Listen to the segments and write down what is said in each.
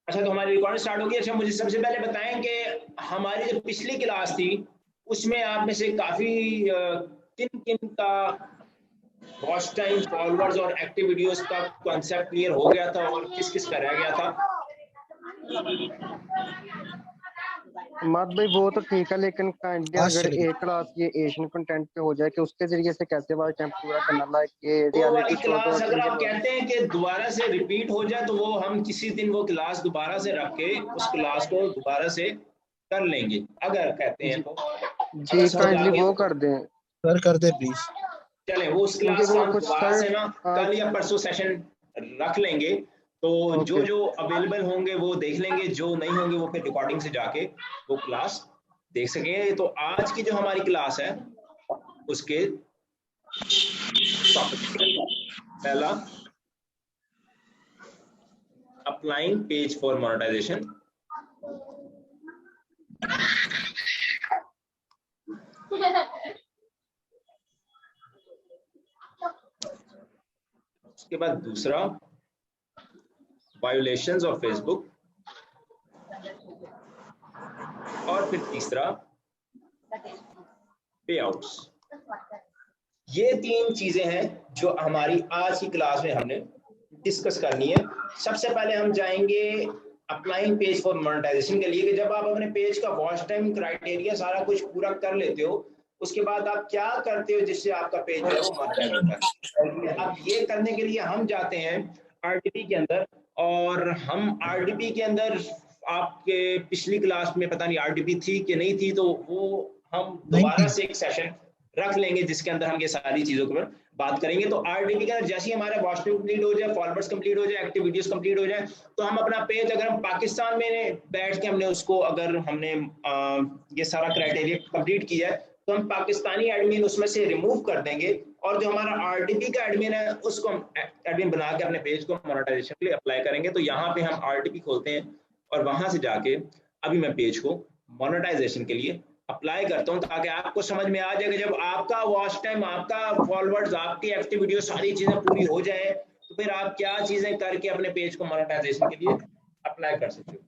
अच्छा, तो हमारी रिकॉर्डिंग स्टार्ट होगी। अच्छा, मुझे सबसे पहले बताएं कि हमारी जो पिछली क्लास थी उसमें आप में से काफी किन किन का वॉच टाइम, फॉलोअर्स और एक्टिव वीडियोस का कॉन्सेप्ट क्लियर हो गया था और किस किस का रह गया था। मत भाई वो तो ठीक है, लेकिन अगर एक क्लास ये एशियन कंटेंट पे हो जाए कि उसके जरिए से कैसे वॉच टाइम पूरा करना, लाइक ये वो वाली रियलिटी शो तो क्लास अगर आप इंडियन। कहते हैं कि दोबारा से रिपीट हो जाए तो वो हम किसी दिन वो क्लास दोबारा से रख के उस क्लास को दोबारा से कर लेंगे, अगर कहते हैं जी, तो। अगर जी समझ आ काइंडली गई वो तो कर दें, सर कर दे प्लीज। चलें, वो उस क्योंकि क्लास का वो हम कुछ दोबारा सर से ना कल या परसों सेशन रख लेंगे। तो जो ओके जो अवेलेबल होंगे वो देख लेंगे, जो नहीं होंगे वो फिर रिकॉर्डिंग से जाके वो क्लास देख सकेंगे। तो आज की जो हमारी क्लास है उसके टॉपिक है पहला, अप्लाइंग पेज फॉर मोनेटाइजेशन। उसके बाद दूसरा, वायोलेशंस ऑफ फेसबुक। और फिर तीसरा, पे आउट्स। ये तीन चीजें हैं जो हमारी आज की क्लास में हमने डिस्कस करनी है। सबसे पहले हम जाएंगे अप्लाइंग पेज फॉर मोनेटाइजेशन के लिए, कि जब आप अपने पेज का वॉच टाइम क्राइटेरिया सारा कुछ पूरा कर लेते हो, उसके बाद आप क्या करते हो जिससे आपका पेज जो है वो मोनेटाइज होता है। अब ये करने के लिए हम जाते हैं आरडीपी के अंदर, और हम आरडीपी के अंदर आपके पिछली क्लास में पता नहीं आरडीपी थी कि नहीं थी, तो वो हम नहीं दोबारा थी। से एक सेशन रख लेंगे जिसके अंदर हम ये सारी चीजों के ऊपर बात करेंगे। तो आरडीपी के अंदर जैसे ही हमारा वॉच टाइम कंप्लीट हो जाए, फॉलोअर्स कंप्लीट हो जाए, एक्टिव वीडियोस कंप्लीट हो जाए, तो हम अपना पेज, अगर हम पाकिस्तान में बैठ के हमने उसको, अगर हमने ये सारा क्राइटेरिया कंप्लीट किया है, तो हम पाकिस्तानी एडमिन उसमें से रिमूव कर देंगे, और जो हमारा आरडीपी का एडमिन है उसको हम एडमिन बना के अपने पेज को मोनेटाइजेशन के लिए अप्लाई करेंगे। तो यहाँ पे हम आरडीपी खोलते हैं और वहां से जाके अभी मैं पेज को मोनेटाइजेशन के लिए अप्लाई करता हूं, ताकि आपको समझ में आ जाए कि जब आपका वॉच टाइम, आपका फॉलोअर्स, आपकी एक्टिविटी, सारी चीजें पूरी हो जाए तो फिर आप क्या चीजें करके अपने पेज को मोनेटाइजेशन के लिए अप्लाई कर सकते हो।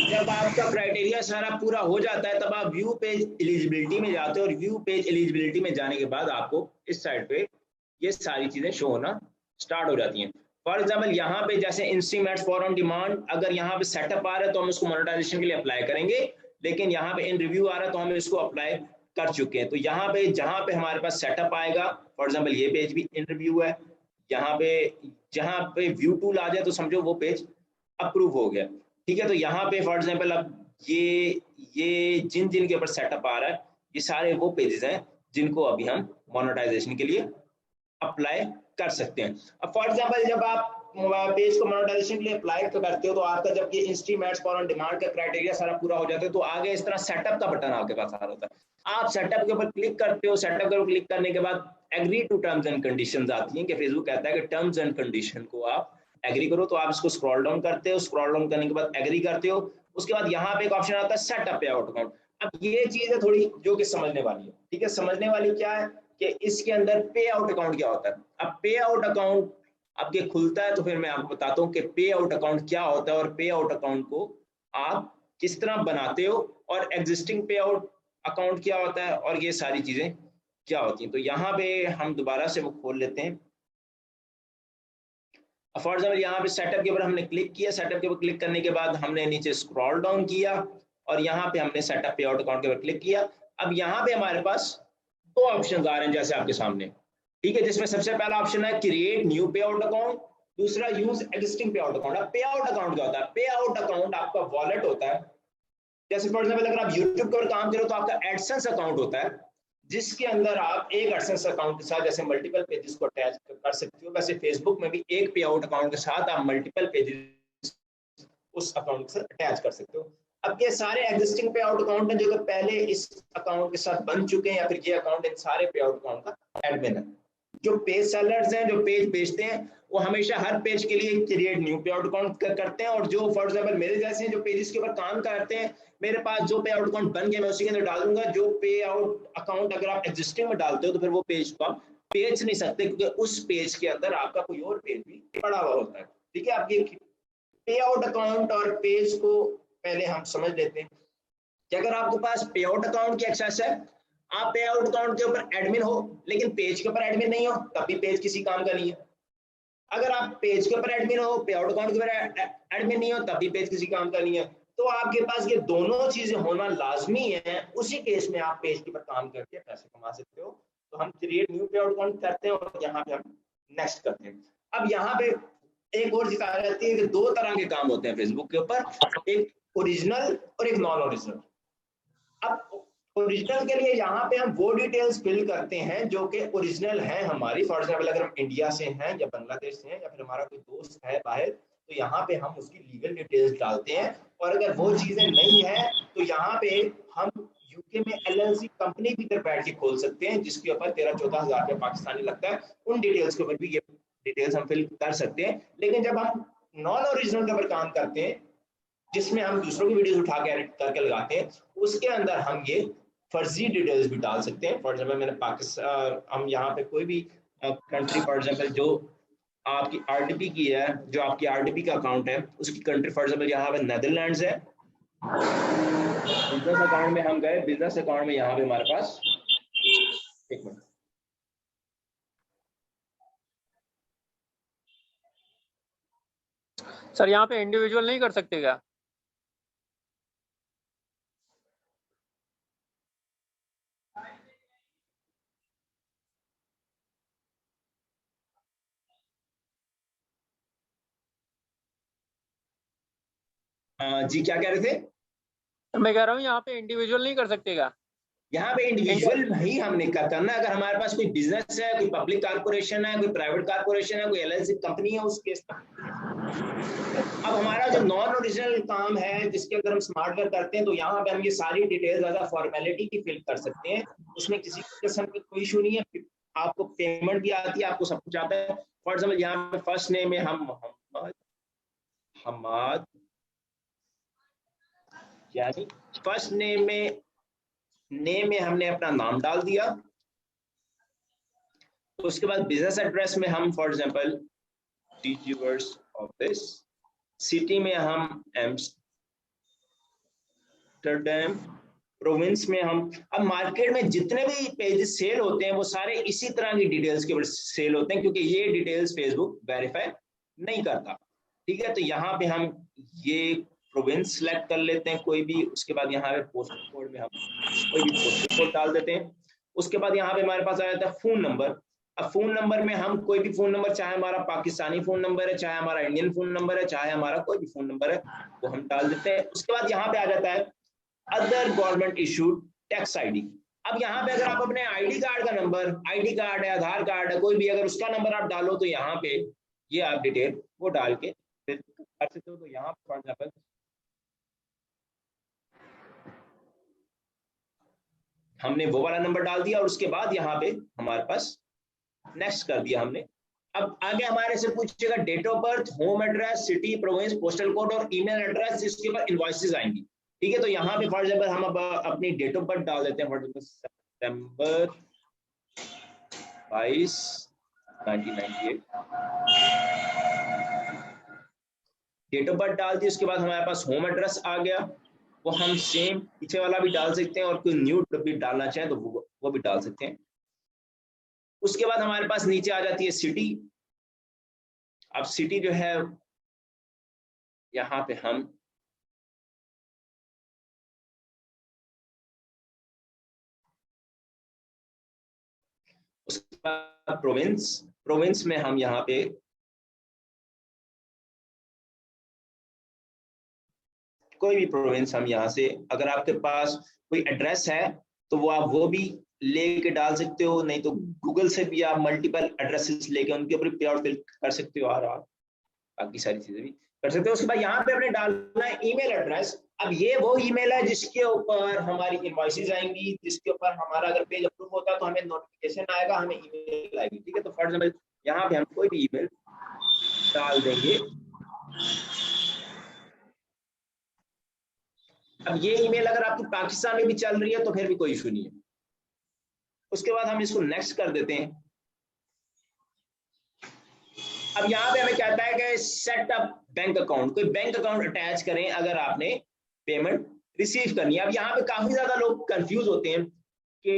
जब आपका क्राइटेरिया सारा पूरा हो जाता है तब आप व्यू पेज एलिजिबिलिटी में जाते हो, और व्यू पेज एलिजिबिलिटी में जाने के बाद आपको इस साइड पे ये सारी चीजें शो होना स्टार्ट हो जाती हैं। फॉर एग्जाम्पल यहाँ पे जैसे instream ads for on demand, अगर यहाँ पे सेटअप आ रहा है तो हम उसको मोनेटाइजेशन के लिए अप्लाई करेंगे, लेकिन यहाँ पे इन रिव्यू आ रहा है तो हम इसको अप्लाई कर चुके हैं। तो यहाँ पे जहाँ पे हमारे पास सेटअप आएगा, फॉर एग्जाम्पल ये पेज भी इन रिव्यू है, यहाँ पे जहाँ पे व्यू टूल आ जाए तो समझो वो पेज अप्रूव हो गया। ठीक है, तो यहाँ पे फॉर एग्जाम्पल अब ये जिन जिन के ऊपर सेटअप आ रहा है ये सारे वो पेजेस हैं जिनको अभी हम मोनेटाइजेशन के लिए अप्लाई कर सकते हैं। अब फॉर एग्जांपल जब आप पेज को मोनेटाइजेशन के लिए अप्लाई करते हो तो आपका जब ये instream ads for on demand का क्राइटेरिया सारा पूरा हो जाता है तो आगे इस तरह सेटअप का बटन आपके पास आ रहा होता है। आप सेटअप के ऊपर क्लिक करते हो, सेटअप के ऊपर क्लिक करने के बाद agree to terms and conditions आती हैं कि फेसबुक कहता है कि टर्म्स एंड कंडीशन को आप एग्री करो। तो आप इसको स्क्रॉल डाउन करते हो, स्क्रॉल डाउन करने के बाद एग्री करते हो, उसके बाद यहाँ पे एक ऑप्शन आता है सेटअप पे आउट अकाउंट। अब ये चीज है थोड़ी जो कि समझने वाली है। ठीक है, समझने वाली क्या है कि इसके अंदर पे आउट अकाउंट क्या होता है। अब पे आउट अकाउंट आपके खुलता है तो फिर मैं आपको बताता हूँ कि पे आउट अकाउंट क्या होता है और पे आउट अकाउंट को आप किस तरह बनाते हो, और एग्जिस्टिंग पे आउट अकाउंट क्या होता है, और ये सारी चीजें क्या होती हैं। तो यहाँ पे हम दोबारा से वो खोल लेते हैं। फॉर एग्जाम्पल यहाँ पे सेटअप के ऊपर हमने क्लिक किया, सेटअप के ऊपर क्लिक करने के बाद हमने नीचे स्क्रॉल डाउन किया और यहाँ पे हमने सेटअप पे आउट अकाउंट के ऊपर क्लिक किया। अब यहाँ पे हमारे पास दो ऑप्शन आ रहे हैं जैसे आपके सामने। ठीक है, जिसमें सबसे पहला ऑप्शन है क्रिएट न्यू पे आउट अकाउंट, दूसरा यूज एग्जिस्टिंग पे आउट अकाउंट। अब पे आउट अकाउंट क्या होता है? पे आउट अकाउंट आपका वॉलेट होता है। जैसे फॉर एग्जाम्पल अगर आप यूट्यूब पर काम करो तो आपका एडसेंस अकाउंट होता है, जिसके अंदर आप एक एडसेंस अकाउंट के साथ जैसे मल्टीपल पेजेस को अटैच कर सकते हो, वैसे फेसबुक में भी एक पे आउट अकाउंट के साथ आप मल्टीपल पेजेस उस अकाउंट के साथ अटैच कर सकते हो। अब ये सारे एग्जिस्टिंग पे आउट अकाउंट हैं जो कि पहले इस अकाउंट के साथ बन चुके हैं, या फिर ये अकाउंट इन सारे पे आउट अकाउंट का एडमिन है। जो पेज सेलर्स हैं, जो पेज बेचते हैं, वो हमेशा हर पेज के लिए क्रिएट न्यू पे आउट अकाउंट करते हैं, और जो फॉर एग्जांपल मेरे जैसे हैं जो पेजेस के ऊपर काम करते हैं, मेरे पास जो पे आउट अकाउंट बन गया मैं उसी के अंदर डाल दूंगा। जो पे आउट अकाउंट अगर आप एग्जिस्टिंग में डालते हो तो फिर वो पेज को आप बेच नहीं सकते, क्योंकि उस पेज के अंदर आपका कोई और पेज भी पड़ा हुआ होता है। ठीक है, आप ये पे आउट अकाउंट और पेज को पहले हम समझ लेते हैं कि अगर आपके पास पे आउट अकाउंट की एक्सेस है, आप पे आउट अकाउंट के ऊपर एडमिन हो लेकिन पेज के ऊपर एडमिन नहीं हो, तब भी पेज किसी काम का नहीं है। अगर आप पेज के ऊपर एडमिन हो, पे आउट अकाउंट के ऊपर एडमिन नहीं हो, तब भी पेज किसी काम का नहीं है। तो आपके पास ये दोनों चीजें होना लाजमी है, उसी केस में आप पेज के ऊपर काम करके पैसे कमा सकते हो। तो हम क्रिएट न्यू पे आउट अकाउंट करते हैं और यहाँ पे हम नेक्स्ट करते हैं। अब यहाँ पे एक और चीज आ जाती है कि दो तरह के काम होते हैं फेसबुक के ऊपर, एक ओरिजिनल और एक नॉन ओरिजिनल। अब ओरिजिनल के लिए यहाँ पे हम वो डिटेल्स फिल करते हैं जो कि ओरिजिनल है हमारी। फॉर एग्जाम्पल अगर हम इंडिया से हैं या बांग्लादेश से हैं या फिर हमारा कोई दोस्त है बाहर, तो यहाँ पे हम उसकी लीगल डिटेल्स डालते हैं। और अगर वो चीजें नहीं है तो यहाँ पे हम यूके में एलएलसी कंपनी भी बैठ के खोल सकते हैं, जिसके ऊपर 13-14 हजार रुपये पाकिस्तानी लगता है। उन डिटेल्स के ऊपर भी ये डिटेल्स हम फिल कर सकते हैं। लेकिन जब हम नॉन ओरिजिनल के ऊपर काम करते हैं, जिसमें हम दूसरों की वीडियोस उठा के एडिट करके लगाते हैं, उसके अंदर हम ये फर्जी डिटेल्स भी डाल सकते हैं। फॉर एग्जाम्पल मैंने पाकिस्तान, हम यहाँ पे कोई भी कंट्री, फॉर एग्जाम्पल जो आपकी आरटीपी की है, जो आपकी आरटीपी का अकाउंट है उसकी कंट्री, फॉर एग्जाम्पल यहाँ पे नेदरलैंड्स है। बिजनेस अकाउंट में हम गए, बिजनेस अकाउंट में यहाँ पे हमारे पास, एक मिनट, सर यहाँ पे इंडिविजुअल नहीं कर सकते क्या? जी क्या कह रहे थे? मैं कह रहा हूँ यहाँ पे इंडिविजुअल नहीं कर सकते क्या? यहाँ पे इंडिविजुअल ही हमने क्या करना है, अगर हमारे पास कोई बिजनेस है, कोई पब्लिक कारपोरेशन है, कोई प्राइवेट कारपोरेशन है, कोई एलएलसी कंपनी है, उस केस में। अब हमारा जो नॉन ओरिजिनल काम है जिसके अंदर हम स्मार्ट वर्क करते हैं, तो यहाँ पे हम ये सारी डिटेल्स एज अ फॉर्मेलिटी की फिल कर सकते हैं। उसमें किसी किस्म का कोई इशू नहीं है, आपको पेमेंट भी आती है, आपको सब कुछ आता है। फॉर एग्जाम्पल यहाँ पे फर्स्ट नेम में हम हमाद, यानी फर्स्ट नेम में हमने अपना नाम डाल दिया। उसके बाद बिजनेस एड्रेस में हम for example teachers office, city में हम एम्स्टर्डम, प्रोविंस में हम, अब मार्केट में जितने भी पेजेस सेल होते हैं वो सारे इसी तरह की डिटेल्स के ऊपर सेल होते हैं, क्योंकि ये डिटेल्स फेसबुक वेरीफाई नहीं करता। ठीक है, तो यहाँ पे हम ये प्रोविंस सेलेक्ट कर लेते हैं कोई भी। उसके बाद यहाँ पे पोस्टल कोड में हम कोई भी पोस्टल कोड डाल देते हैं। उसके बाद यहाँ पे हमारे पास आ जाता है फोन नंबर। अब फोन नंबर में हम कोई भी फोन नंबर, चाहे हमारा पाकिस्तानी फोन नंबर है, चाहे हमारा इंडियन फोन नंबर है, चाहे हमारा कोई भी फोन नंबर है, वो हम डाल देते हैं। उसके बाद यहाँ पे आ जाता है other government issued tax ID. अब यहाँ पे अगर आप अपने आईडी कार्ड का नंबर, आईडी कार्ड है, आधार कार्ड है, कोई भी अगर उसका नंबर आप डालो तो यहाँ पे ये आप डिटेल वो डाल के कर सकते हो। तो यहाँ फॉर एग्जाम्पल हमने वो वाला नंबर डाल दिया और उसके बाद यहाँ पे हमारे पास नेक्स्ट कर दिया हमने। अब आगे हमारे से पूछेगा date of birth, home address, city, province, postal code और ईमेल एड्रेस, जिसके ऊपर इनवॉइसेस आएंगी। ठीक है, तो यहाँ पे फॉर एग्जाम्पल हम अब अपनी डेट ऑफ बर्थ डाल देते हैं, फॉर एग्जाम्पल सितंबर 22, 1998 डेट ऑफ बर्थ डाल दी। उसके बाद हमारे पास होम एड्रेस आ गया, वो हम सेम पीछे वाला भी डाल सकते हैं और कोई न्यू भी डालना चाहें तो वो भी डाल सकते हैं। उसके बाद हमारे पास नीचे आ जाती है सिटी। अब सिटी जो है यहाँ पे हम उसके बाद प्रोविंस में हम यहाँ पे कोई भी प्रोविंस हम यहाँ से, अगर आपके पास कोई एड्रेस है तो वो आप वो भी लेके डाल सकते हो, नहीं तो गूगल से भी आप मल्टीपल एड्रेसेस लेके उनके ऊपर पे आउट फिल कर सकते हो, और आप बाकी सारी चीजें भी कर सकते हो। उसके बाद यहाँ पे अपने डालना है ईमेल एड्रेस। अब ये वो ईमेल है जिसके ऊपर हमारी इनवॉइसेज आएंगी, जिसके ऊपर हमारा अगर पेज अप्रूव होता है तो हमें नोटिफिकेशन आएगा, हमें ईमेल आएगी, ठीक है। तो फॉर एग्जाम्पल यहाँ पे हम कोई भी ईमेल डाल देंगे। अब ये ईमेल अगर आपकी पाकिस्तान में भी चल रही है तो फिर भी कोई इशू नहीं है। उसके बाद हम इसको नेक्स्ट कर देते हैं। अब यहाँ पे हमें कहता है कि सेट अप बैंक अकाउंट, कोई बैंक अकाउंट अटैच करें अगर आपने पेमेंट रिसीव करनी है। अब यहाँ पे काफी ज्यादा लोग कंफ्यूज होते हैं कि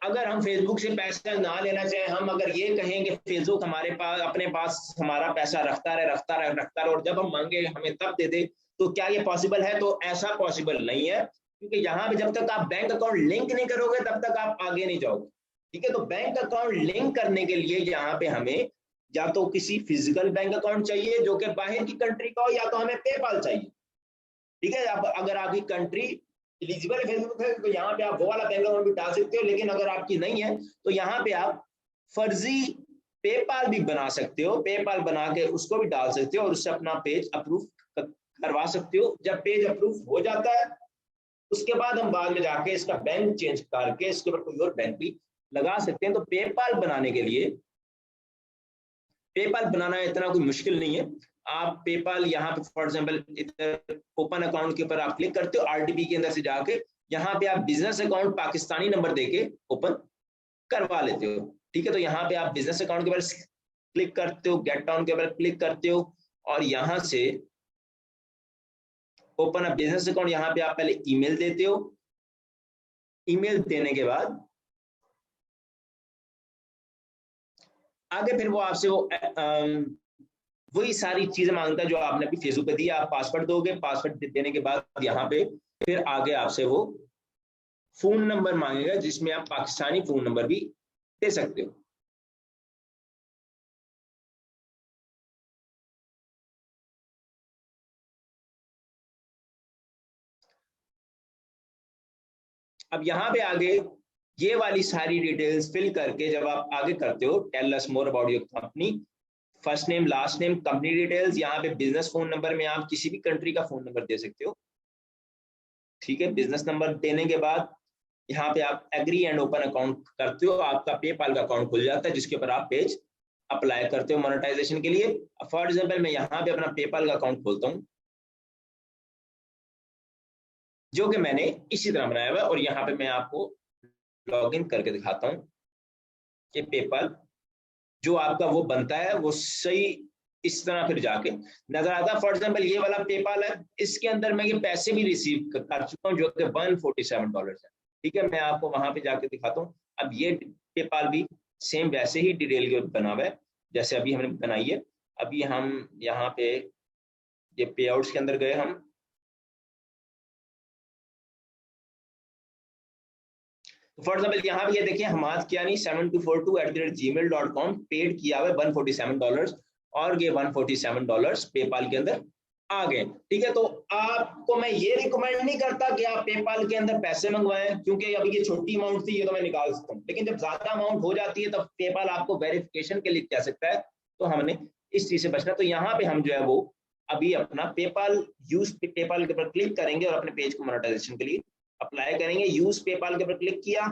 अगर हम फेसबुक से पैसा ना लेना चाहें, हम अगर ये कहें कि फेसबुक हमारे पास अपने पास हमारा पैसा रखता रहे और जब हम मांगे हमें तब दे दे, तो क्या ये पॉसिबल है? तो ऐसा पॉसिबल नहीं है, क्योंकि यहाँ पे जब तक आप बैंक अकाउंट लिंक नहीं करोगे तब तक आप आगे नहीं जाओगे, ठीक है। तो बैंक अकाउंट लिंक करने के लिए यहाँ पे हमें या तो किसी फिजिकल बैंक अकाउंट चाहिए जो कि बाहर की कंट्री का हो, या तो हमें पेपाल चाहिए, ठीक है। अब अगर आपकी कंट्री एलिजिबल फेसबुक है तो यहाँ पे आप वो वाला बैंक अकाउंट भी डाल सकते हो, लेकिन अगर आपकी नहीं है तो यहाँ पे आप फर्जी पेपाल भी बना सकते हो, पेपाल बना के उसको भी डाल सकते हो और उससे अपना पेज अप्रूव करवा सकते हो। जब पेज अप्रूव हो जाता है उसके बाद हम बाद में जाके इसका बैंक चेंज करके इसके ऊपर कोई और बैंक भी लगा सकते हैं। तो पेपाल बनाने के लिए, पेपाल बनाना इतना कोई मुश्किल नहीं है। आप पेपाल यहाँ पे फॉर एग्जांपल इधर ओपन अकाउंट के ऊपर आप क्लिक करते हो, आरडीबी के अंदर से जाके यहाँ पे आप बिजनेस अकाउंट पाकिस्तानी नंबर देके ओपन करवा लेते हो, ठीक है। तो यहाँ पे आप बिजनेस अकाउंट के ऊपर क्लिक करते हो, गेट डाउन के ऊपर क्लिक करते हो और यहाँ से ओपन अ बिजनेस अकाउंट, यहाँ पे आप पहले ईमेल देते हो। ईमेल देने के बाद आगे फिर वो आपसे वो वही सारी चीजें मांगता है जो आपने अभी फेसबुक पे दिया। आप पासवर्ड दोगे, पासवर्ड देने के बाद यहाँ पे फिर आगे आपसे वो फोन नंबर मांगेगा जिसमें आप पाकिस्तानी फोन नंबर भी दे सकते हो। अब यहाँ पे आगे ये वाली सारी डिटेल्स फिल करके जब आप आगे करते हो, tell us more about your company, first name, last name, company details, यहाँ पे बिजनेस फोन नंबर में आप किसी भी कंट्री का फोन नंबर दे सकते हो, ठीक है। बिजनेस नंबर देने के बाद यहाँ पे आप एग्री एंड ओपन अकाउंट करते हो, आपका पेपाल का अकाउंट खुल जाता है जिसके ऊपर आप पेज अप्लाई करते हो मोनेटाइजेशन के लिए। फॉर एग्जाम्पल मैं यहाँ पे अपना पेपाल का अकाउंट खोलता हूँ जो कि मैंने इसी तरह बनाया हुआ है, और यहाँ पे मैं आपको लॉगिन करके दिखाता हूँ कि पेपाल जो आपका वो बनता है वो सही इस तरह फिर जाके नजर आता है। फॉर एग्जाम्पल ये वाला पेपाल है, इसके अंदर मैं ये पैसे भी रिसीव कर चुका हूँ जो कि $147 है, ठीक है। मैं आपको वहां पे जाके दिखाता हूँ। अब ये पेपाल भी सेम वैसे ही डिटेल के बना हुआ है जैसे अभी हमने बनाई है। अभी हम यहाँ पे ये पे आउट्स के अंदर गए, हम फॉर एग्जाम्पल यहाँ पे ये देखिए हमाद कियानी 7242@gmail.com पेड किया हुआ है $147 और ये $147 पेपाल के अंदर आ गए, ठीक है। तो आपको मैं ये रिकमेंड नहीं करता कि आप पेपाल के अंदर पैसे मंगवाएं, क्योंकि अभी ये छोटी अमाउंट थी, ये तो मैं निकाल सकता हूँ, लेकिन जब ज्यादा अमाउंट हो जाती है तब पेपाल आपको वेरिफिकेशन के लिए कह सकता है, तो हमने इस चीज से बचना। तो यहाँ पे हम जो है वो अभी अपना पेपाल यूज पेपाल के ऊपर क्लिक करेंगे और अपने पेज को मोनेटाइजेशन के लिए अप्लाई करेंगे। यूज पेपाल के ऊपर क्लिक किया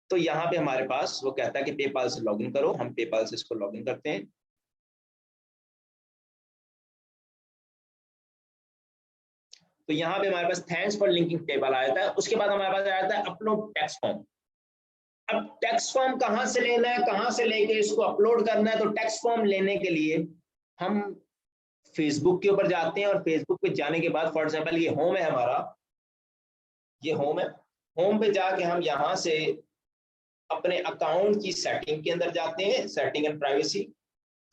तो यहाँ पे हमारे पास वो कहता है कि पेपाल से लॉगिन करो। हम पेपाल से इसको लॉगिन करते हैं। तो यहाँ पे हमारे पास थैंक्स फॉर लिंकिंग पेपाल आया था। उसके बाद हमारे पास आया था अपलोड टैक्स फॉर्म। अब टैक्स फॉर्म कहाँ से लेना है, कहाँ से लेके इसको अपलोड करना है? तो टैक्स फॉर्म लेने के लिए हम फेसबुक के ऊपर जाते हैं और फेसबुक पे जाने के बाद फॉर एग्जांपल ये होम है हमारा, ये होम है। होम पे जाके हम यहाँ से अपने अकाउंट की सेटिंग के अंदर जाते हैं, setting and privacy.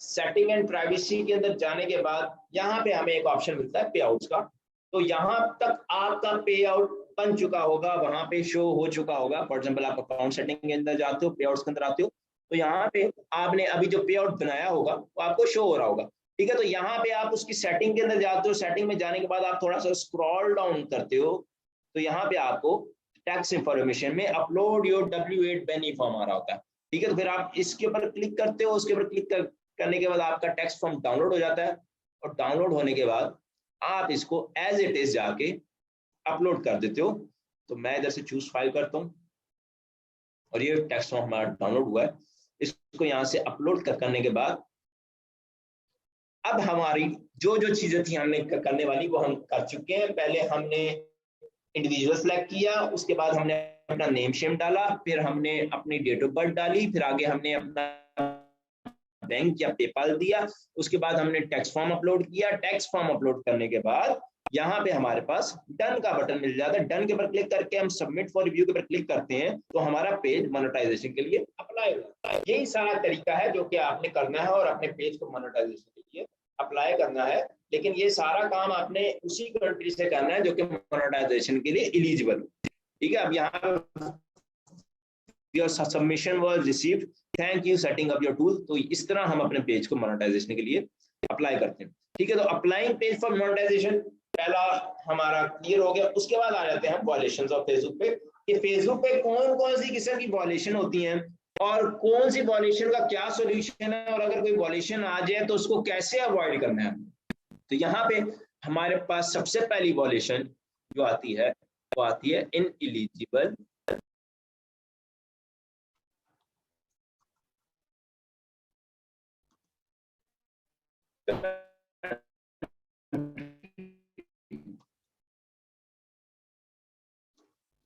Setting and privacy के अंदर जाने के बाद यहाँ पे हमें एक ऑप्शन मिलता है पे आउट्स का। तो यहाँ तक आपका पे आउट बन चुका होगा, वहां पे शो हो चुका होगा। फॉर एग्जांपल आप अकाउंट सेटिंग के अंदर जाते हो, पे आउट्स के अंदर आते हो, तो यहाँ पे आपने अभी जो पे आउट बनाया होगा वो आपको शो हो रहा होगा, ठीक है। तो यहाँ पे आप उसकी सेटिंग के अंदर जाते हो। सेटिंग में जाने के बाद आप थोड़ा सा स्क्रॉल डाउन करते हो तो यहाँ पे आपको टैक्स इंफॉर्मेशन में अपलोड योर W8 बेनी फॉर्म आ रहा होता है, ठीक है। तो फिर आप इसके ऊपर क्लिक करते हो, उसके ऊपर क्लिक करने के बाद आपका टैक्स फॉर्म डाउनलोड हो जाता है, और डाउनलोड होने के बाद आप इसको एज इट इज जाके अपलोड कर देते हो। तो मैं इधर से चूज फाइल करता हूँ और ये टैक्स फॉर्म हमारा डाउनलोड हुआ है। इसको यहाँ से अपलोड करने के बाद अब हमारी जो जो चीजें थी हमने करने वाली वो हम कर चुके हैं। पहले हमने इंडिविजुअल सेलेक्ट किया, उसके बाद हमने अपना नेम शेम डाला, फिर हमने अपनी डेट ऑफ बर्थ डाली, फिर आगे हमने अपना बैंक या पेपाल दिया, उसके बाद हमने टैक्स फॉर्म अपलोड किया। टैक्स फॉर्म अपलोड करने के बाद यहाँ पे हमारे पास डन का बटन मिल जाता है। डन के ऊपर क्लिक करके हम सबमिट फॉर रिव्यू के ऊपर क्लिक करते हैं तो हमारा पेज मोनेटाइजेशन के लिए अप्लाई होता है। यही सारा तरीका है जो कि आपने करना है और अपने पेज को मोनेटाइजेशन के लिए अप्लाई करना है। लेकिन ये सारा काम आपने उसी कंट्री से करना है जो कि मोनेटाइजेशन के लिए एलिजिबल हो, ठीक है। अब यहाँ your submission was received, thank you setting up your tool. तो इस तरह हम अपने पेज को मोनेटाइजेशन के लिए अप्लाई करते हैं, ठीक है। तो अप्लाइंग पेज फॉर मोनेटाइजेशन पहला हमारा क्लियर हो गया। उसके बाद आ जाते हैं हम वॉयलेशंस ऑफ फेसबुक पे, कि फेसबुक पे कौन कौन सी किस्म की वॉयलेशन होती हैं और कौन सी वॉयलेशन का क्या सॉल्यूशन है, और अगर कोई वॉयलेशन आ जाए तो उसको कैसे अवॉइड करना है। तो यहाँ पे हमारे पास सबसे पहली वॉयलेशन जो आती है वो आती है इनएलिजिबल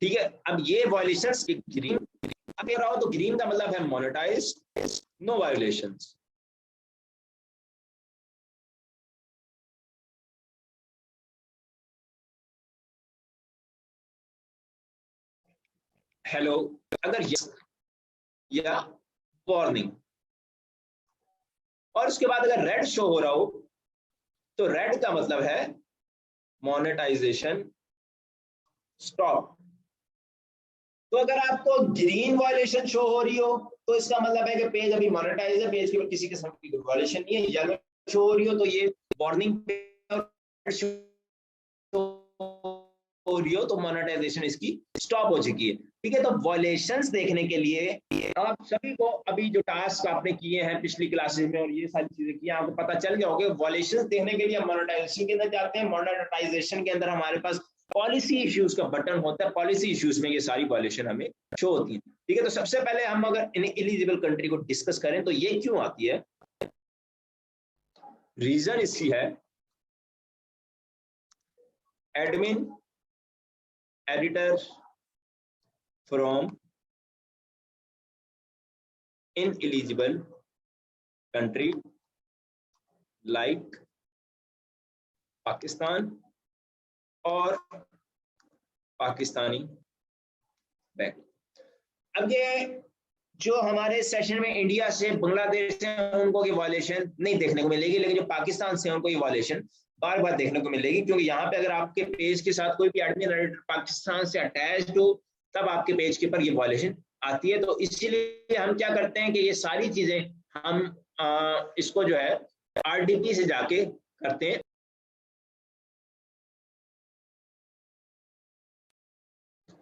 ठीक है। अब ये वायलेशंस ग्रीन अगर आओ तो ग्रीन का मतलब है मोनेटाइज, नो वायलेशंस। हेलो, अगर यस या वार्निंग, और उसके बाद अगर रेड शो हो रहा हो तो रेड का मतलब है मोनेटाइजेशन स्टॉप। तो अगर आपको ग्रीन वायलेशन शो हो रही हो तो इसका मतलब है कि पेज अभी मोनेटाइज है, पेज के ऊपर किसी किस्म की वायलेशन नहीं है। येलो शो हो रही हो तो ये वार्निंग हो रही हो तो मोनेटाइजेशन इसकी स्टॉप हो चुकी है, ठीक है। तो वायलेशंस देखने के लिए आप सभी को अभी जो टास्क आपने किए हैं पिछली क्लासेस में और ये सारी चीजें की आपको पता चल गया होगा। वायलेशंस देखने के लिए हम मोनेटाइजेशन के अंदर जाते हैं। मोनेटाइजेशन के अंदर हमारे पास पॉलिसी इश्यूज का बटन होता है। पॉलिसी इश्यूज में ये सारी वायलेशन हमें शो होती है, ठीक है। तो सबसे पहले हम अगर इनएलिजिबल कंट्री को डिस्कस करें तो ये क्यों आती है, रीजन इसकी है admin editor from ineligible country like Pakistan और पाकिस्तानी बैंक। अब ये जो हमारे सेशन में इंडिया से बांग्लादेश से उनको ये वायलेशन नहीं देखने को मिलेगी, लेकिन जो पाकिस्तान से उनको ये वायलेशन बार बार देखने को मिलेगी, क्योंकि यहाँ पे अगर आपके पेज के साथ कोई भी एडमिन एडिटर पाकिस्तान से अटैच्ड हो तब आपके पेज के ऊपर ये वायलेशन आती है। तो इसीलिए हम क्या करते हैं कि ये सारी चीजें हम इसको जो है RDP से जाके करते हैं।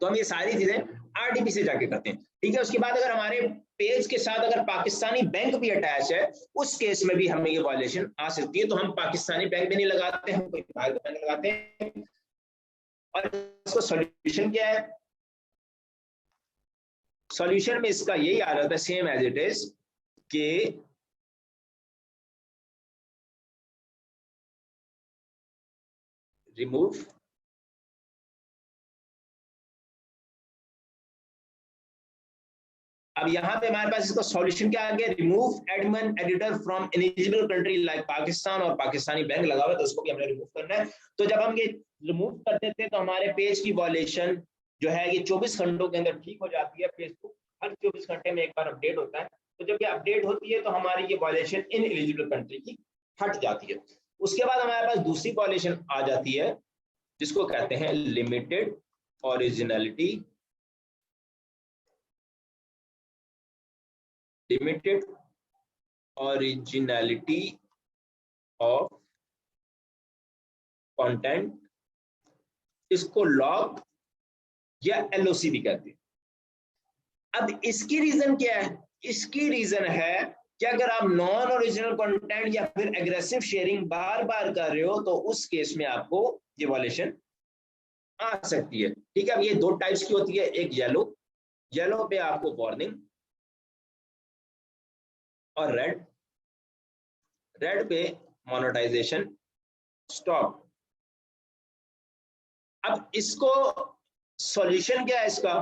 तो हम ये सारी चीजें RDP से जाके करते हैं, ठीक है। उसके बाद अगर हमारे पेज के साथ अगर पाकिस्तानी बैंक भी अटैच है उस केस में भी हमें ये वायलेशन आ सकती है। तो हम पाकिस्तानी बैंक भी नहीं लगाते, हम कोई बाहर बैंक लगाते हैं। और इसको सॉल्यूशन क्या है, सॉल्यूशन में इसका यही आ रहा था सेम एज इट इज कि रिमूव अब यहाँ पे हमारे पास इसका सॉल्यूशन क्या आ गया, remove admin editor from eligible country like Pakistan और पाकिस्तानी बैंक लगा हुआ है तो उसको भी हमने रिमूव करना है। तो जब हम ये रिमूव कर देते हैं तो हमारे पेज की वॉयलेशन जो है ये 24 घंटों के अंदर ठीक हो जाती है। फेसबुक हर 24 घंटे में एक बार अपडेट होता है, तो जब ये अपडेट होती है तो हमारी ये वॉयलेशन इन एलिजिबल कंट्री की हट जाती है। उसके बाद हमारे पास दूसरी वॉयलेशन आ जाती है जिसको कहते हैं limited originality, limited originality of content. इसको लॉग या LOC भी कहते हैं। अब इसकी रीजन क्या है? इसकी रीजन है कि अगर आप नॉन ओरिजिनल कंटेंट या फिर एग्रेसिव शेयरिंग बार बार कर रहे हो तो उस केस में आपको ये वायलेशन आ सकती है। ठीक है, अब ये दो टाइप्स की होती है, एक येलो पे आपको वार्निंग और रेड पे मोनेटाइजेशन स्टॉप। अब इसको सॉल्यूशन क्या है इसका?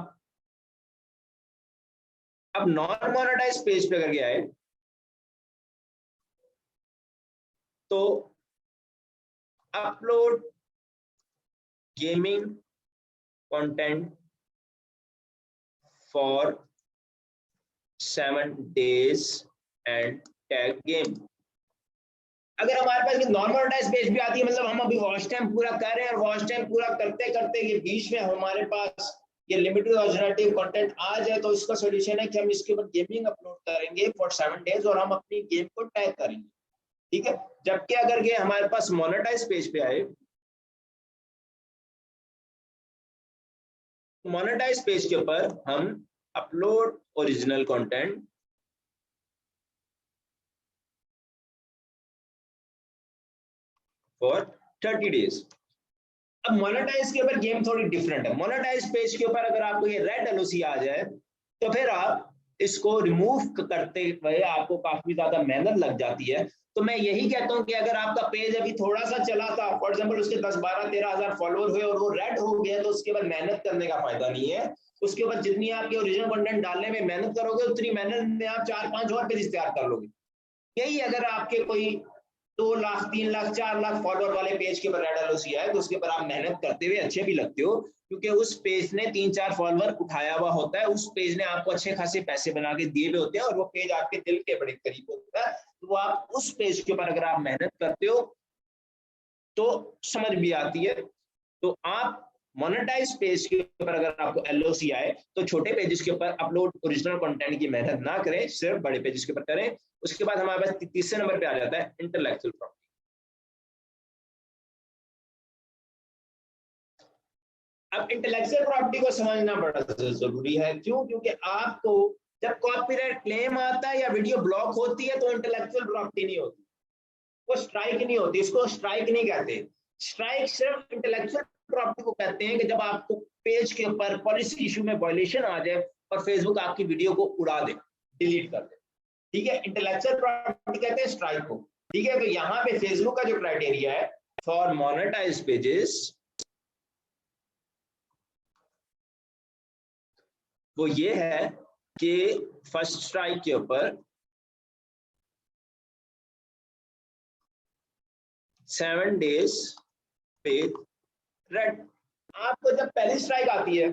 अब नॉन मोनेटाइज पेज पे अगर गया है तो upload gaming content for 7 days and tag game. अगर हमारे पास नॉन मोनेटाइज पेज भी आती है, मतलब हम अभी वॉच टाइम पूरा कर रहे हैं और वॉच टाइम पूरा करते करते ये बीच में हमारे पास ये लिमिटेड ऑल्टरनेटिव कंटेंट आ जाए, तो इसका सॉल्यूशन है कि हम इसके ऊपर गेमिंग अपलोड करेंगे फॉर 7 days और हम अपनी गेम को टैग करेंगे। ठीक है, जबकि अगर ये हमारे पास मोनेटाइज पेज पे आए, मोनेटाइज पेज के ऊपर हम upload original content for 30 days। अब मोनेटाइज के ऊपर गेम थोड़ी डिफरेंट है। मोनेटाइज पेज के ऊपर अगर आपको ये रेड LOC आ जाए तो फिर आप इसको रिमूव करते हुए आपको काफी ज्यादा मेहनत लग जाती है। तो मैं यही कहता हूं कि अगर आपका पेज अभी थोड़ा सा चला था, फॉर एग्जांपल उसके 10, 12, 13 हजार फॉलोअर हुए और वो रेड हो गया, तो उसके बाद मेहनत करने का फायदा नहीं है। उसके बाद जितनी आपके ओरिजिनल कंटेंट डालने में मेहनत करोगे, उतनी मेहनत में आप 4-5 और पेज तैयार कर लोगे। यही अगर आपके कोई 2 लाख, 3 लाख, 4 लाख फॉलोअर वाले पेज के ऊपर रेड LOC है, तो उसके ऊपर आप मेहनत करते हुए अच्छे भी लगते हो, क्योंकि उस पेज ने 3-4 फॉलोअर उठाया हुआ होता है, उस पेज ने आपको अच्छे खासे पैसे बना के दिए हुए होते हैं और वो पेज आपके दिल के बड़े करीब होता है। तो वो आप उस पेज के ऊपर अगर आप मेहनत करते हो तो समझ भी आती है। तो आप मोनेटाइज पेज के ऊपर अगर आपको LOC आए तो छोटे पेजेस के ऊपर अपलोड ओरिजिनल कंटेंट की मेहनत ना करें, सिर्फ बड़े पेजेस के ऊपर करें। उसके बाद हमारे पास तीसरे नंबर पे आ जाता है इंटेलेक्चुअल प्रॉपर्टी। अब इंटेलेक्चुअल प्रॉपर्टी को समझना बड़ा जरूरी है। क्यों? क्योंकि आपको जब कॉपीराइट क्लेम आता है या वीडियो ब्लॉक होती है तो इंटेलेक्चुअल प्रॉपर्टी नहीं होती, वो स्ट्राइक नहीं होती, इसको स्ट्राइक नहीं कहते। स्ट्राइक सिर्फ इंटेलेक्चुअल प्रॉपर्टी को कहते हैं कि जब आपको पेज के ऊपर पॉलिसी इशू में वायलेशन आ जाए और फेसबुक आपकी वीडियो को उड़ा दे, डिलीट कर दे। ठीक है, इंटेलेक्चुअल प्रॉपर्टी कहते हैं स्ट्राइक को। ठीक है, तो यहाँ पे फेसबुक का जो क्राइटेरिया है फॉर मोनेटाइज पेजेस वो ये है कि फर्स्ट स्ट्राइक के ऊपर 7 days पे रेड। आपको जब पहली स्ट्राइक आती है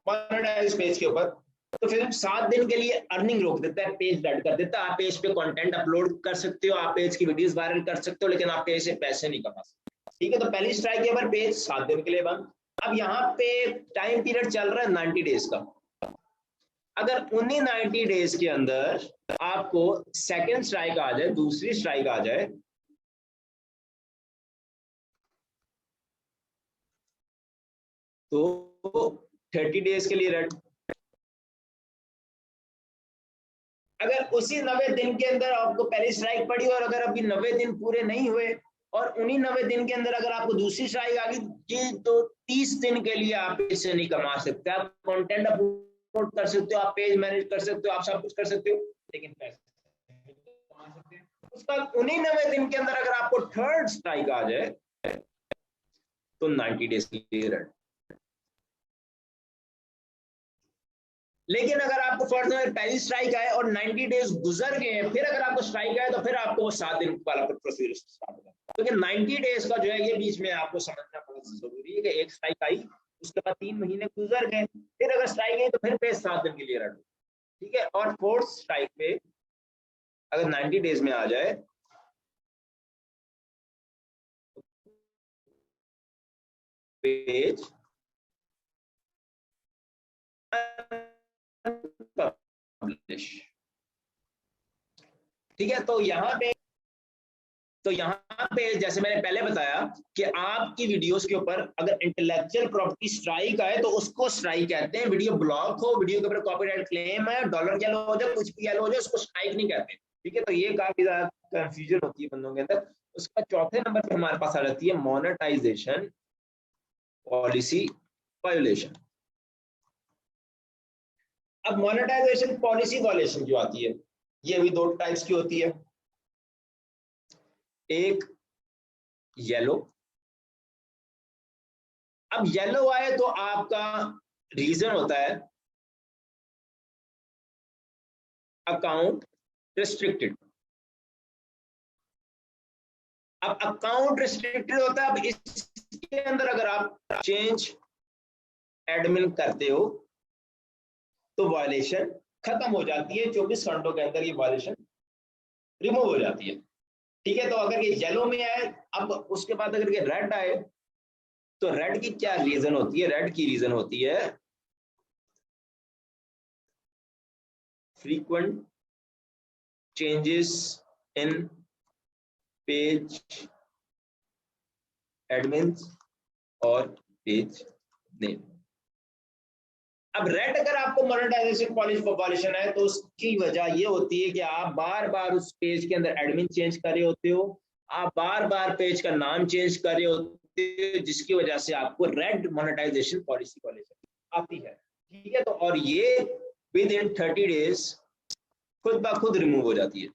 मोनेटाइज पेज के ऊपर तो फिर 7 दिन के लिए अर्निंग रोक देता है, पेज डेड कर देता है। आप पेज पे कंटेंट अपलोड कर सकते हो, आप पेज की वीडियोस वायरल कर सकते हो, लेकिन आप पेज से पैसे नहीं कमा सकते। ठीक है, तो पहली स्ट्राइक के ऊपर पेज 7 दिन के लिए बंद। अब यहाँ पे टाइम पीरियड चल रहा है 90 days का। अगर उन्हीं 90 days के अंदर आपको सेकेंड स्ट्राइक आ जाए, दूसरी स्ट्राइक आ जाए, तो 30 days के लिए रेड। अगर उसी 90 दिन के अंदर आपको पहली स्ट्राइक पड़ी और अगर अभी 90 दिन पूरे नहीं हुए और उन्हीं 90 दिन के अंदर अगर आपको दूसरी स्ट्राइक आ गई तो 30 दिन के लिए आप इससे नहीं कमा सकते। आप कंटेंट अपलोड कर सकते हो, आप पेज मैनेज कर सकते हो, आप सब कुछ कर सकते हो, लेकिन पैसे नहीं कमा सकते। उसका उन्हीं 90 दिन के अंदर अगर आपको थर्ड स्ट्राइक आ जाए तो 90 days के लिए रेड। लेकिन अगर आपको फॉर एग्जांपल पहली स्ट्राइक आए और 90 days गुजर गए हैं, फिर अगर आपको स्ट्राइक आए तो फिर आपको वो 7 दिन वाला प्रोसीजर स्टार्ट होगा। क्योंकि 90 days का जो है ये बीच में आपको समझना बहुत जरूरी है कि एक स्ट्राइक आई, उसके बाद 3 महीने गुजर गए, फिर अगर स्ट्राइक आई तो फिर पेज 7 दिन के लिए रन। ठीक है, और फोर्थ स्ट्राइक पे अगर 90 days में आ जाए पेज पब्लिश। ठीक है, तो यहाँ पे तो यहाँ पे जैसे मैंने पहले बताया कि आपकी वीडियोस के ऊपर अगर इंटेलेक्चुअल प्रॉपर्टी स्ट्राइक आए तो उसको स्ट्राइक कहते हैं। वीडियो ब्लॉक हो, वीडियो के ऊपर कॉपीराइट क्लेम है, डॉलर येलो हो जाए, कुछ भी येलो हो जाए, उसको स्ट्राइक नहीं कहते। ठीक है, तो ये काफी ज्यादा कंफ्यूजन होती है बंदों के अंदर। उसका चौथे नंबर पे हमारे पास आ जाती है मोनेटाइजेशन पॉलिसी वायोलेशन। अब मोनेटाइजेशन पॉलिसी वायोलेशन जो आती है ये भी दो टाइप्स की होती है, एक येलो। अब येलो आए तो आपका रीजन होता है अकाउंट रिस्ट्रिक्टेड। अब अकाउंट रिस्ट्रिक्टेड होता है, अब इसके अंदर अगर आप चेंज एडमिन करते हो तो वायलेशन खत्म हो जाती है, 24 घंटों के अंदर ये वायलेशन रिमूव हो जाती है। ठीक है, तो अगर ये येलो में आए, अब उसके बाद अगर ये रेड आए तो रेड की क्या रीजन होती है? रेड की रीजन होती है frequent changes in page admins और पेज नेम। अब रेड अगर आपको मोनेटाइजेशन पॉलिसी वायलेशन है तो उसकी वजह ये होती है कि आप बार बार उस पेज के अंदर एडमिन चेंज कर रहे होते हो, आप बार बार पेज का नाम चेंज कर रहे होते हो, जिसकी वजह से आपको रेड मोनेटाइजेशन पॉलिसी वायलेशन आती है। ठीक है, तो और ये विद इन 30 डेज खुद ब खुद रिमूव हो जाती है।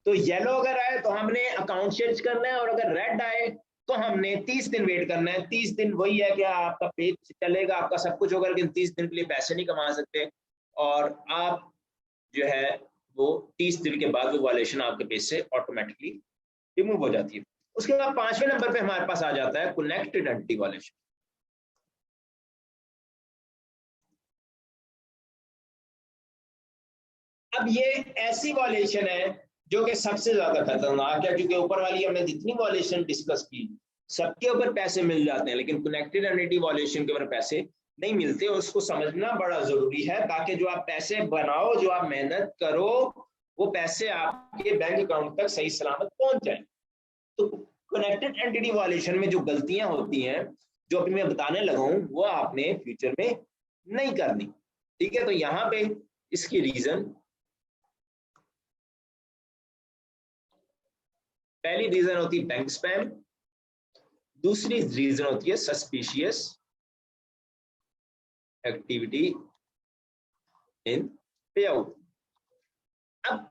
तो येलो अगर आए तो हमने अकाउंट चेंज करना है, और अगर रेड आए तो हमने 30 दिन वेट करना है। 30 दिन वही है कि आपका पेज चलेगा, आपका सब कुछ होगा, लेकिन 30 दिन के लिए पैसे नहीं कमा सकते, और आप जो है वो 30 दिन के बाद वो वायलेशन आपके पेज से ऑटोमेटिकली रिमूव हो जाती है। उसके बाद 5वें नंबर पे हमारे पास आ जाता है कनेक्टेड एंटिटी वायलेशन। अब ये ऐसी वायलेशन है जो कि सबसे ज्यादा खतरनाक है, क्योंकि ऊपर वाली हमने जितनी वायलेशन डिस्कस की सबके ऊपर पैसे मिल जाते हैं, लेकिन कनेक्टेड एंटिटी वायलेशन के ऊपर पैसे नहीं मिलते। उसको समझना बड़ा जरूरी है, ताकि जो आप पैसे बनाओ, जो आप मेहनत करो, वो पैसे आपके बैंक अकाउंट तक सही सलामत पहुंच जाए। तो कनेक्टेड एंटिटी वायलेशन में जो गलतियां होती हैं, जो अभी मैं बताने लगा हूं, वो आपने फ्यूचर में नहीं करनी। ठीक है, तो यहाँ पे इसकी रीजन, पहली रीजन होती है बैंक स्पैम, दूसरी रीजन होती है सस्पिशियस एक्टिविटी इन पेआउट। अब